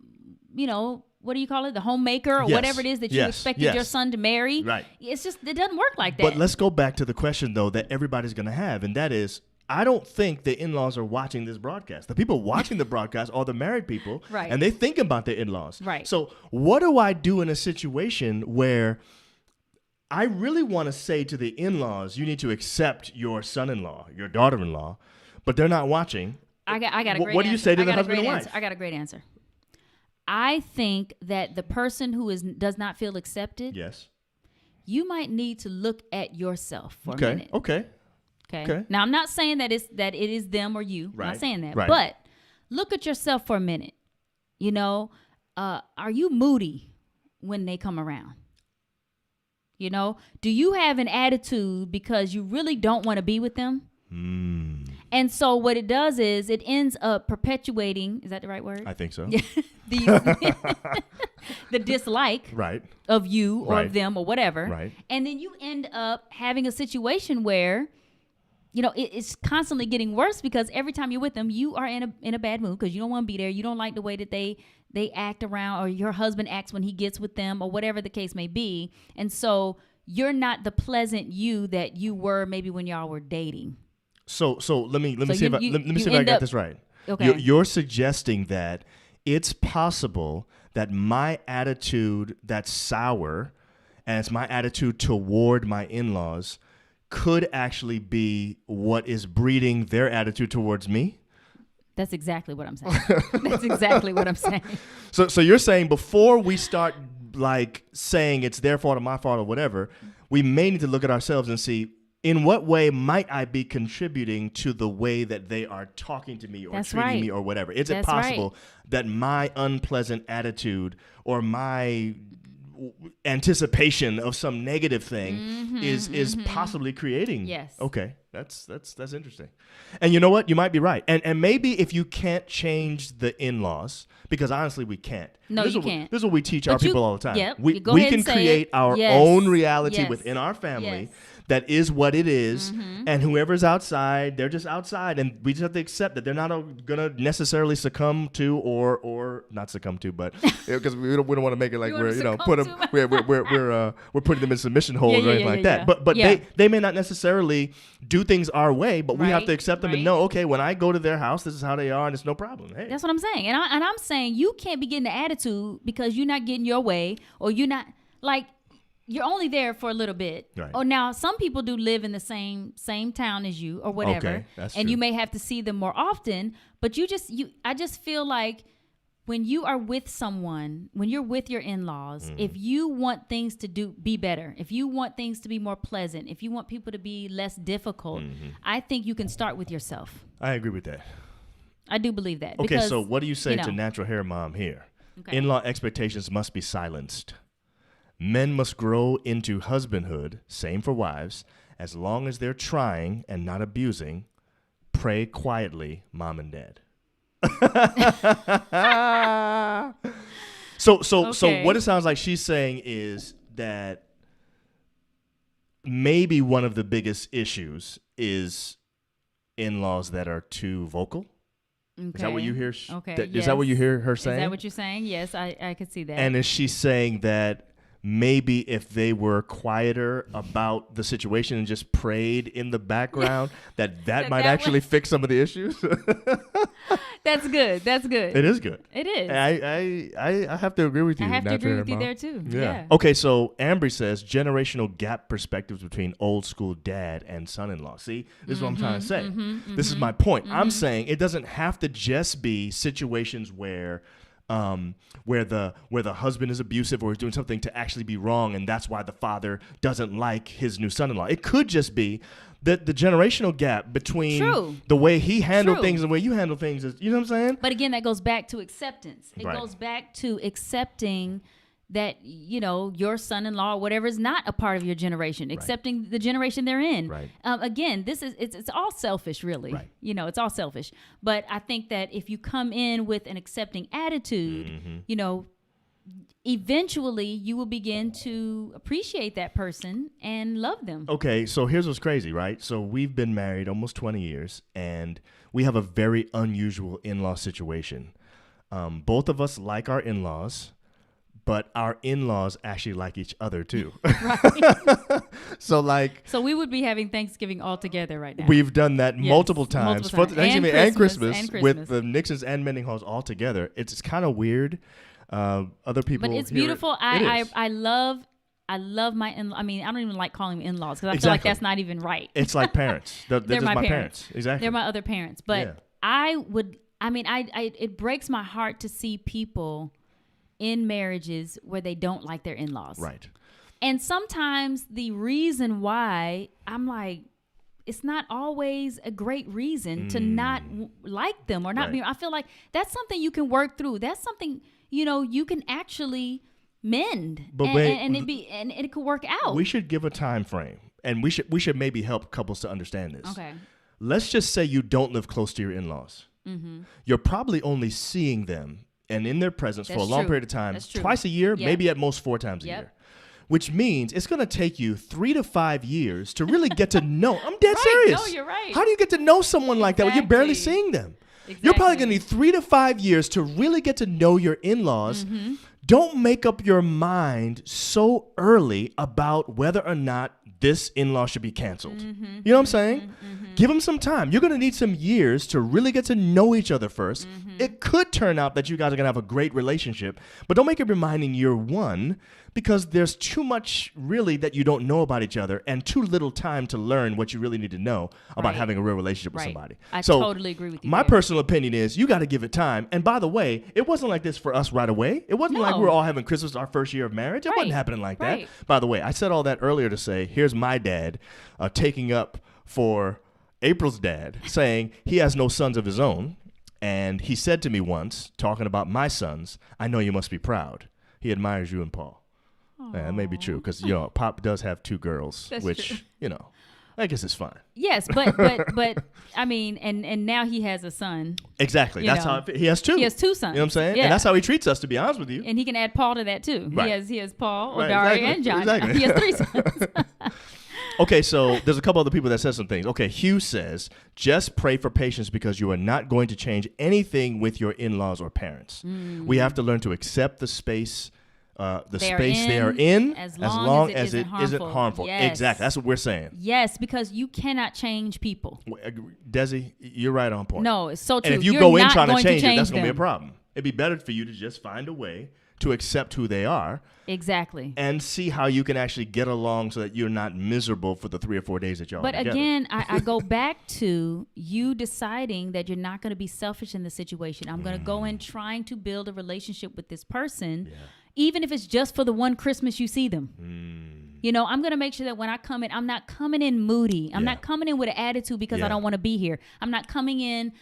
what do you call it? The homemaker or Yes. whatever it is that you Yes. expected Yes. your son to marry. Right. It doesn't work like that. But let's go back to the question, though, that everybody's going to have, and that is, I don't think the in-laws are watching this broadcast. The people watching the broadcast are the married people, Right. and they think about their in-laws. Right. So what do I do in a situation where I really want to say to the in-laws, you need to accept your son-in-law, your daughter-in-law, but they're not watching. I got a great What do you answer. say to I the got a husband great and answer. wife? I got a great answer. I think that the person who does not feel accepted, Yes. you might need to look at yourself for a Okay. minute. Okay. Okay. Now I'm not saying that it is them or you. I'm Right. not saying that. Right. But look at yourself for a minute. You know, are you moody when they come around? You know, do you have an attitude because you really don't want to be with them? And so what it does is it ends up perpetuating, is that the right word? I think so. The dislike Right. of you or Right. of them or whatever. Right. And then you end up having a situation where, you know, it's constantly getting worse because every time you're with them, you are in a bad mood because you don't want to be there. You don't like the way that they act around, or your husband acts when he gets with them, or whatever the case may be. And so you're not the pleasant you that you were maybe when y'all were dating. So let me So see if I you got end this right. Okay. You're suggesting that it's possible that my attitude that's sour, and it's my attitude toward my in-laws, could actually be what is breeding their attitude towards me. That's exactly what I'm saying. That's exactly what I'm saying. So you're saying before we start like saying it's their fault or my fault or whatever, we may need to look at ourselves and see, in what way might I be contributing to the way that they are talking to me or That's treating right. me or whatever? Is it That's possible that my unpleasant attitude or my anticipation of some negative thing is possibly creating? Yes. Okay. That's interesting. And you know what? You might be right. And maybe if you can't change the in-laws, because honestly we can't. No, This you is what- can't. This is what we teach our But you- people all the time. yep, We you go we ahead can and say create it. our Yes. own reality Yes. within our family. Yes. That is what it is, and whoever's outside, they're just outside, and we just have to accept that they're not gonna necessarily succumb to, or not succumb to, but because we don't want to make it like You we're wanna put them succumb we're putting them in submission holds Yeah, or anything yeah, like yeah, that. But yeah. they may not necessarily do things our way, but we have Right, to accept them right. and know, okay, when I go to their house, this is how they are, and it's no problem. Hey, That's what I'm saying. And I'm saying you can't be getting the attitude because you're not getting your way, or you're not, like, you're only there for a little bit. Right. Or now some people do live in the same town as you or whatever. Okay, that's and true. you may have to see them more often, but I just feel like when you are with someone, when you're with your in-laws, if you want things to be better, if you want things to be more pleasant, if you want people to be less difficult, I think you can start with yourself. I agree with that. I do believe that. Okay, because, so what do you say you know, to natural hair mom here? Okay. In-law expectations must be silenced. Men must grow into husbandhood, same for wives, as long as they're trying and not abusing. Pray quietly, mom and dad. So Okay. what it sounds like she's saying is that maybe one of the biggest issues is in-laws that are too vocal. Is that what Okay. you hear? Okay. Is that what you hear her Is saying? that what you're saying? Yes, I could see that. And is she saying that maybe if they were quieter about the situation and just prayed in the background, that might that actually fix some of the issues? That's good. That's good. It is good. It is. I have to agree with you. I have to Natural agree Hair with you Mom. there too. Yeah. Yeah. Okay, so Ambry says generational gap perspectives between old school dad and son-in-law. See, this is what I'm trying to say. This is my point. I'm saying it doesn't have to just be situations where the husband is abusive or is doing something to actually be wrong, and that's why the father doesn't like his new son-in-law. It could just be that the generational gap between True. the way he handled True. things and the way you handle things is, you know what I'm saying? But again, that goes back to acceptance. It Right. goes back to accepting that, you know, your son-in-law or whatever is not a part of your generation, accepting the generation they're in. Right. Again, it's all selfish, really. Right. You know, it's all selfish. But I think that if you come in with an accepting attitude, you know, eventually you will begin to appreciate that person and love them. Okay, so here's what's crazy, right? So we've been married almost 20 years, and we have a very unusual in-law situation. Both of us like our in-laws, but our in-laws actually like each other too. So So we would be having Thanksgiving all together right now. we've done that Yes, multiple times multiple for times. Thanksgiving And and Christmas, Christmas, and with Christmas. the Nixons and Menninghals all together. It's kind of weird. Other people, But it's hear it. beautiful. It is. I love I love my I mean, I don't even like calling them in-laws because I feel like Exactly. that's not even right. It's like parents. They're They're just my my parents. Exactly. They're my other parents. But Yeah. it breaks my heart to see people in marriages where they don't like their in-laws. Right. And sometimes the reason why, I'm like, it's not always a great reason to not like them or not be. Right. I feel like that's something you can work through. That's something, you can actually mend. But and it could work out. We should give a time frame, and we should maybe help couples to understand this. Okay. Let's just say you don't live close to your in-laws. Mm-hmm. You're probably only seeing them and in their presence for a That's long true. period of time, That's true. twice a year, Yep. maybe at most 4 times a Yep. year. Which means it's going to take you 3 to 5 years to really get to know. I'm dead Right. serious. No, you're right. How do you get to know someone like that when you're barely Exactly. seeing them? You're probably going to Exactly. need 3 to 5 years to really get to know your in-laws. Mm-hmm. Don't make up your mind so early about whether or not this in-law should be canceled. Mm-hmm. You know what I'm saying? Give them some time. You're going to need some years to really get to know each other first. Mm-hmm. It could turn out that you guys are going to have a great relationship, but don't make up your mind in year 1 because there's too much really that you don't know about each other and too little time to learn what you really need to know about Right. having a real relationship with Right. somebody. I So totally agree with you My there. personal opinion is you got to give it time. And by the way, it wasn't like this for us right away. It wasn't like No. we were all having Christmas our first year of marriage. It wasn't Right. happening like Right. that. By the way, I said all that earlier to say, here's my dad taking up for April's dad, saying he has no sons of his own. And he said to me once, talking about my sons, I know you must be proud. He admires you and Paul. Yeah, that may be true because, Pop does have 2 girls, That's which, true. I guess it's fine. Yes, but I mean, and now he has a son. Exactly. You That's know. how he has 2. He has 2 sons. You know what I'm saying? Yeah. And that's how he treats us, to be honest with you. And he can add Paul to that too. Right. He has Paul, Right, Odari, exactly, and John. exactly. He has 3 sons. Okay, so there's a couple other people that said some things. Okay, Hugh says, just pray for patience because you are not going to change anything with your in-laws or parents. We have to learn to accept the space they are in as long long as as it it isn't isn't harmful. Yes. Exactly. That's what we're saying. Yes, because you cannot change people. Desi, you're right on point. No, it's so true. And if you You're go in not trying to going change it, that's them. going to be a problem. It'd be better for you to just find a way to accept who they are Exactly. and see how you can actually get along so that you're not miserable for the 3 or 4 days that y'all But are together. again, I go back to you deciding that you're not going to be selfish in the situation. I'm going to go in trying to build a relationship with this person, even if it's just for the one Christmas you see them. I'm going to make sure that when I come in, I'm not coming in moody. I'm not coming in with an attitude because Yeah. I don't want to be here. I'm not coming in,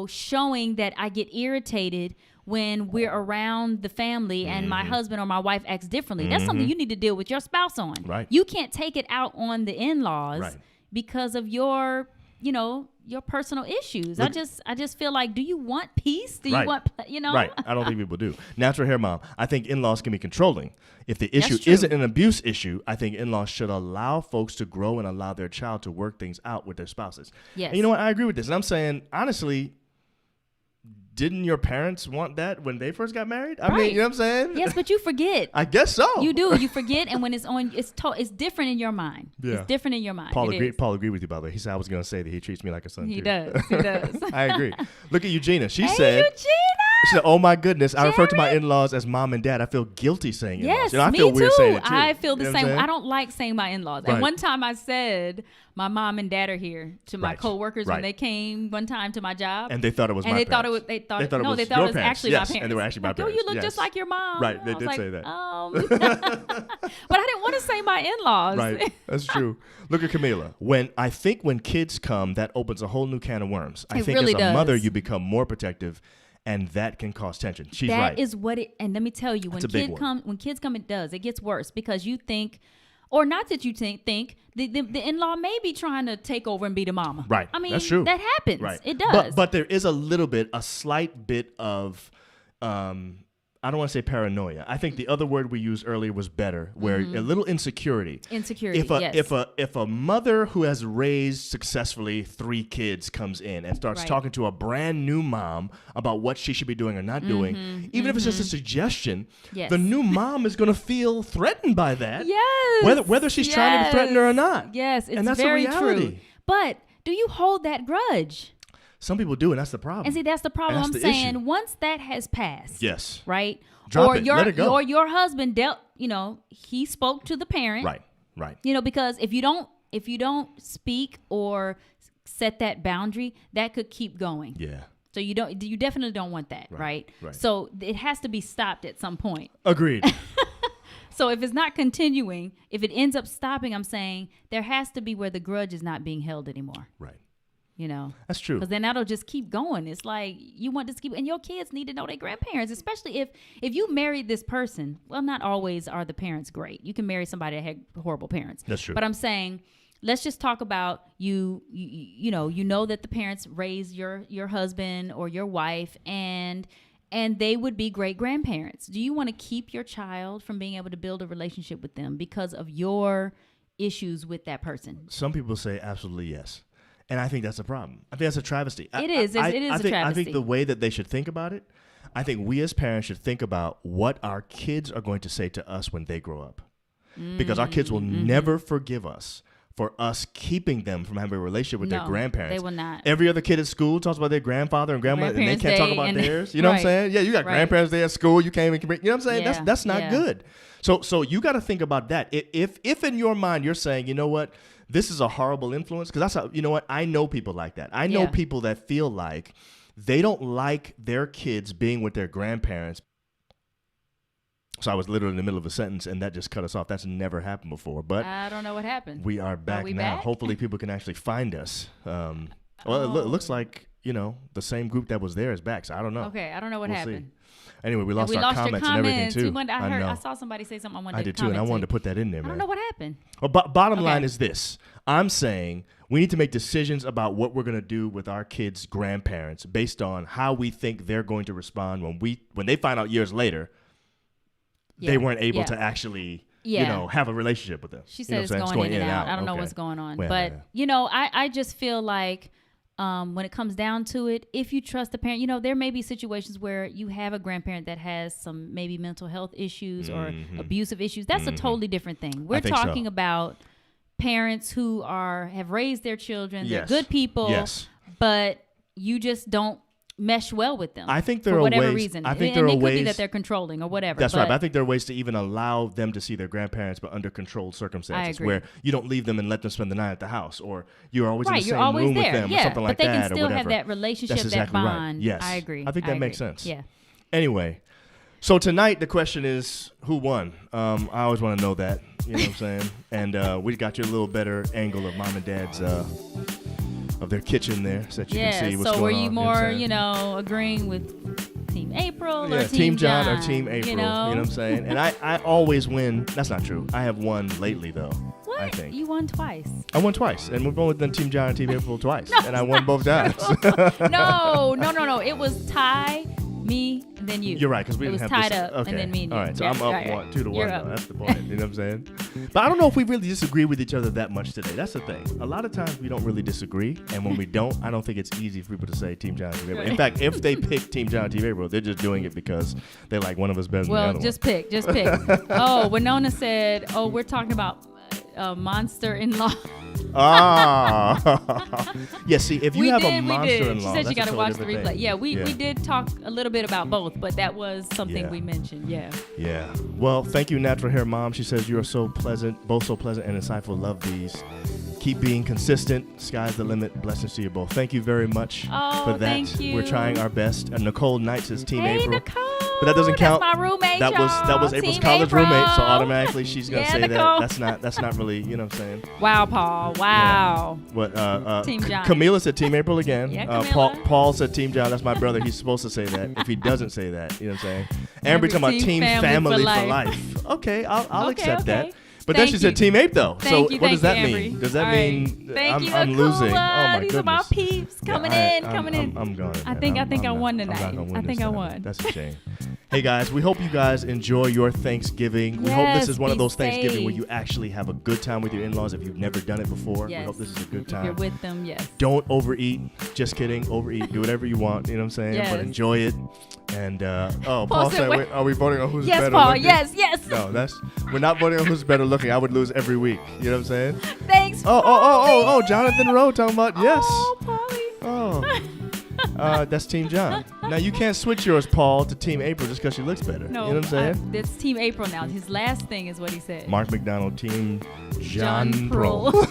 showing that I get irritated when we're around the family and my husband or my wife acts differently. That's something you need to deal with your spouse on. Right. You can't take it out on the in-laws Right. because of your personal issues. Look- I just feel like, do you want peace? Do Right. you want, Right. I don't think people do. Natural hair mom. I think in-laws can be controlling. If the issue true. isn't an abuse issue, I think in-laws should allow folks to grow and allow their child to work things out with their spouses. Yes. And you know what? I agree with this. And I'm saying, honestly, didn't your parents want that when they first got married? I mean, Right. you know what I'm saying? Yes, but you forget. I guess so. You do. You forget, and when it's on, it's different in your mind. Yeah. It's different in your mind. Paul It agreed. is. Paul agreed with you, by the way. He said I was going to say that he treats me like a son, He too. does. He does. I agree. Look at Eugenia. She Hey, said, Eugenia! she said, oh my goodness, I refer to my Jared. in-laws as mom and dad. I feel guilty saying in-laws. Yes, I me feel weird too. saying it too. I feel the You know what I'm same. saying? I don't like saying my in-laws. Right. And one time I said my mom and dad are here to my Right. coworkers Right. when they came one time to my job. And they thought it was and my they thought it parents. was they thought They it, thought it no, was they thought your it was parents. actually Yes, my parents. and they were actually my like, parents. Oh, you look Yes. just like your mom. Right, they I was did like, say that. but I didn't want to say my in-laws. Right, that's true. Look at Camila. When kids come, that opens a whole new can of worms. I It think really as a mother, does. you become more protective, and that can cause tension. She's That right. is what it. And let me tell you, That's a big one. when kids come, it does. It gets worse because you think, or not that you think the in-law may be trying to take over and be the mama. Right. I mean, That's true. that happens. Right. It does. But there is a slight bit of, I don't want to say paranoia. I think the other word we used earlier was better, where a little insecurity. Insecurity, If yes. if a mother who has raised successfully 3 kids comes in and starts Right. talking to a brand new mom about what she should be doing or not doing, even if it's just a suggestion, Yes. the new mom is going to feel threatened by that. Yes. Whether she's trying to Yes. threaten her or not. Yes, it's And that's a very reality. true. But do you hold that grudge? Some people do, and that's the problem. And see, that's the problem. And I'm that's the saying issue. once that has passed, Yes. right? Drop or it. your Let it go. or your husband dealt, he spoke to the parent. Right. Because if you don't speak or set that boundary, that could keep going. Yeah. So you definitely don't want that, right? Right. So it has to be stopped at some point. Agreed. So if it's not continuing, if it ends up stopping, I'm saying there has to be where the grudge is not being held anymore. Right. That's true. Because then that'll just keep going. It's like you want this to keep, and your kids need to know their grandparents, especially if you married this person. Well, not always are the parents great. You can marry somebody that had horrible parents. That's true. But I'm saying, let's just talk about you know that the parents raised your husband or your wife, and they would be great grandparents. Do you want to keep your child from being able to build a relationship with them because of your issues with that person? Some people say absolutely yes. And I think that's a problem. I think that's a travesty. It is a travesty. I think the way that they should think about it, I think we as parents should think about what our kids are going to say to us when they grow up. Because our kids will never forgive us for us keeping them from having a relationship with their grandparents. They will not. Every other kid at school talks about their grandfather and grandmother, and they Grandparents can't talk Day about and- theirs. You know what I'm Right. saying? Yeah, you got Right. grandparents day at school. You can't even, you know what I'm saying? Yeah. That's not Yeah. good. So you got to think about that. If in your mind you're saying, you know what, this is a horrible influence, because that's how, you know what, I know people like that. I know Yeah. people that feel like they don't like their kids being with their grandparents. So I was literally in the middle of a sentence, and that just cut us off. That's never happened before. But I don't know what happened. we are back we now. back? Hopefully people can actually find us. Well, it looks like, the same group that was there is back. So I don't know. Okay, I don't know what We'll happened. see. Anyway, we lost We our lost your comments and everything comments. too. I know. I saw somebody say something. I did too, and I wanted to put that in there, I man. don't know what happened. Well, bottom line Okay. is this. I'm saying we need to make decisions about what we're going to do with our kids' grandparents based on how we think they're going to respond when they find out years later they weren't able to actually have a relationship with them. She You know said what it's I'm saying? going in and out. I don't know Okay. what's going on. Well, But, yeah. I just feel like when it comes down to it, if you trust the parent, there may be situations where you have a grandparent that has some maybe mental health issues or abusive issues. That's a totally different thing. We're think so. talking about parents who have raised their children. Yes. They're good people, Yes. but you just don't mesh well with them. I think there for are whatever ways- reason. I think and there are it could be ways- that they're controlling or whatever. That's right. but But I think there are ways to even allow them to see their grandparents, but under controlled circumstances, agree. where you don't leave them and let them spend the night at the house, or you're always in Right, the you're same always room there. with them, Yeah, or something like but they that, can or still whatever. have that relationship, That's exactly that right. bond. Yes, I agree. I think that makes sense. Yeah. Anyway, so tonight the question is, who won? I always want to know that. You know what I'm saying? And we got you a little better angle of mom and dad's of their kitchen there, so that you can see what's so going were on. you know what more, I'm saying? agreeing with Team April Yeah, or Team John or John, Team April. You You know, know what I'm saying? And I always win. That's not true. I have won lately, though. What? I think. You won twice. I won twice, and we've only done Team John and Team April twice, and I won both times. No. It was tie, me, and then you. You're right, because we it didn't was have tied this. up, Okay. and then me and you. All right, so Yeah, I'm up right. 2-1. You're up. That's the point. You know what I'm saying? But I don't know if we really disagree with each other that much today. That's the thing. A lot of times we don't really disagree, and when we don't, I don't think it's easy for people to say Team John and Team April. In fact, if they pick Team John and Team April, they're just doing it because they like one of us better than the Well, other just pick. Oh, Winona said, we're talking about monster-in-law. one. Ah. Yeah, see, if you have a We monster-in-law, did. She said that's you a got to totally watch the different replay. thing. Yeah, we did talk a little bit about both, but that was something Yeah. we mentioned. Yeah. Yeah. Well, thank you, Natural Hair Mom. She says you are so pleasant, both so pleasant and insightful. Love these. Keep being consistent. Sky's the limit. Blessings to you both. Thank you very much Oh, for that. thank you. We're trying our best. And Nicole Knight says Team Hey, April. Nicole. But that doesn't count. That's my roommate, That was y'all. April's Team college April. roommate, so automatically she's gonna Yeah, say Nicole. that. That's not really, you know what I'm saying. Wow, Paul. Wow. What Team John. Camila said Team April again. Yeah, Paul, Camila. said Team John. That's my brother. He's supposed to say that. If he doesn't say that, you know what I'm saying. And Remember, we're talking about team Team family Family for for life. Okay, I'll Okay, accept okay. that. But then Thank she said you. Team Ape though. Thank So you, what does thank that you, mean? Avery. Does that All right. mean Thank you, I'm losing? Oh my These goodness. are my peeps coming in. I'm gone. I man. think I I'm won not- I'm not tonight. gonna win I this think I time. won. That's a shame. Hey guys, we hope you guys enjoy your Thanksgiving. We hope this Yes, is one of be those Thanksgiving where safe. you actually have a good time with your in-laws if you've never done it before. Yes. We hope this is a good If time. you're with them, yes. Don't overeat. Just kidding. Overeat. Do whatever you want. You know what I'm saying? Yes. But enjoy it. And Paul said, said, wait. wait, are we voting on who's Yes, better Paul. looking? Yes. No, we're not voting on who's better looking. I would lose every week. You know what I'm saying? Thanks. Oh, Jonathan Rowe talking about yes. Oh, Paulie. Oh. That's Team John. Now you can't switch yours, Paul, to Team April just because she looks better. No, you know what I'm saying? It's Team April now. His last thing is what he said. Mark McDonald, Team John John Pro. Pro.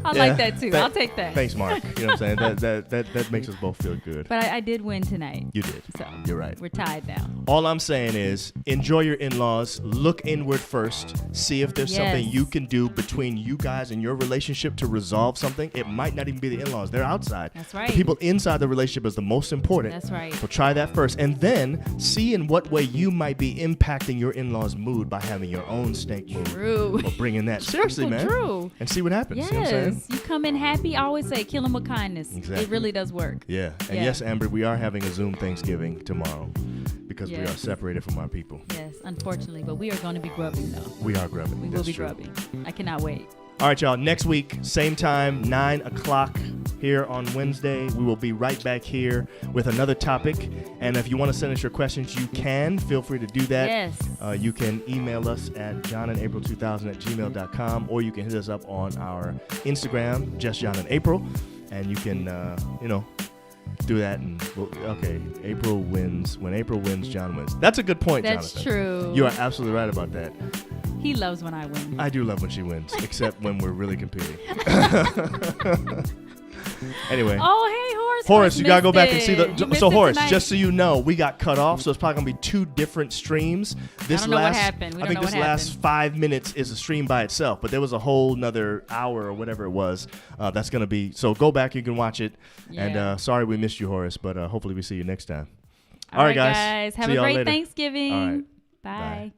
I Yeah, like that too. I'll take that. Thanks, Mark. You know what I'm saying? That makes us both feel good. But I did win tonight. You did. So You're right. we're tied now. All I'm saying is enjoy your in-laws. Look inward first. See if there's something Yes. you can do between you guys and your relationship to resolve something. It might not even be the in-laws. They're outside. That's right. The people inside the relationship is the most important. That's right. So try that first. And then see in what way you might be impacting your in-laws' mood by having your own stank mood. True. Or bringing that. Seriously, man. True. And see what happens. You know what I'm saying? Yes. You come in happy. I always say kill him with kindness. Exactly. It really does work. Yeah. And Yeah. yes, Amber, we are having a Zoom Thanksgiving tomorrow because we are Yes. separated from our people. Yes, unfortunately. But we are going to be grubbing, though. We are grubbing. We will That's be true. grubbing. I cannot wait. All right, y'all. Next week, same time, 9 o'clock here on Wednesday. We will be right back here with another topic. And if you want to send us your questions, you can. Feel free to do that. Yes. You can email us at johnandapril2000@gmail.com, or you can hit us up on our Instagram, just John and April. And you can, do that. And okay, April wins. When April wins, John wins. That's a good point, That's Jonathan. true. You are absolutely right about that. He loves when I win. I do love when she wins, except when we're really competing. Anyway. Oh, hey, Horace. Horace, you gotta go back and see You the. missed So it Horace, tonight. just so you know, we got cut off, so it's probably gonna be 2 different streams. This don't know what last, happened. We I don't think know this what last happened. 5 minutes is a stream by itself, but there was a whole another hour or whatever it was. That's gonna be. So go back, you can watch it. Yeah. And sorry we missed you, Horace, but hopefully we see you next time. All right, guys. Have See a y'all great later. Thanksgiving. All right. Bye. Bye.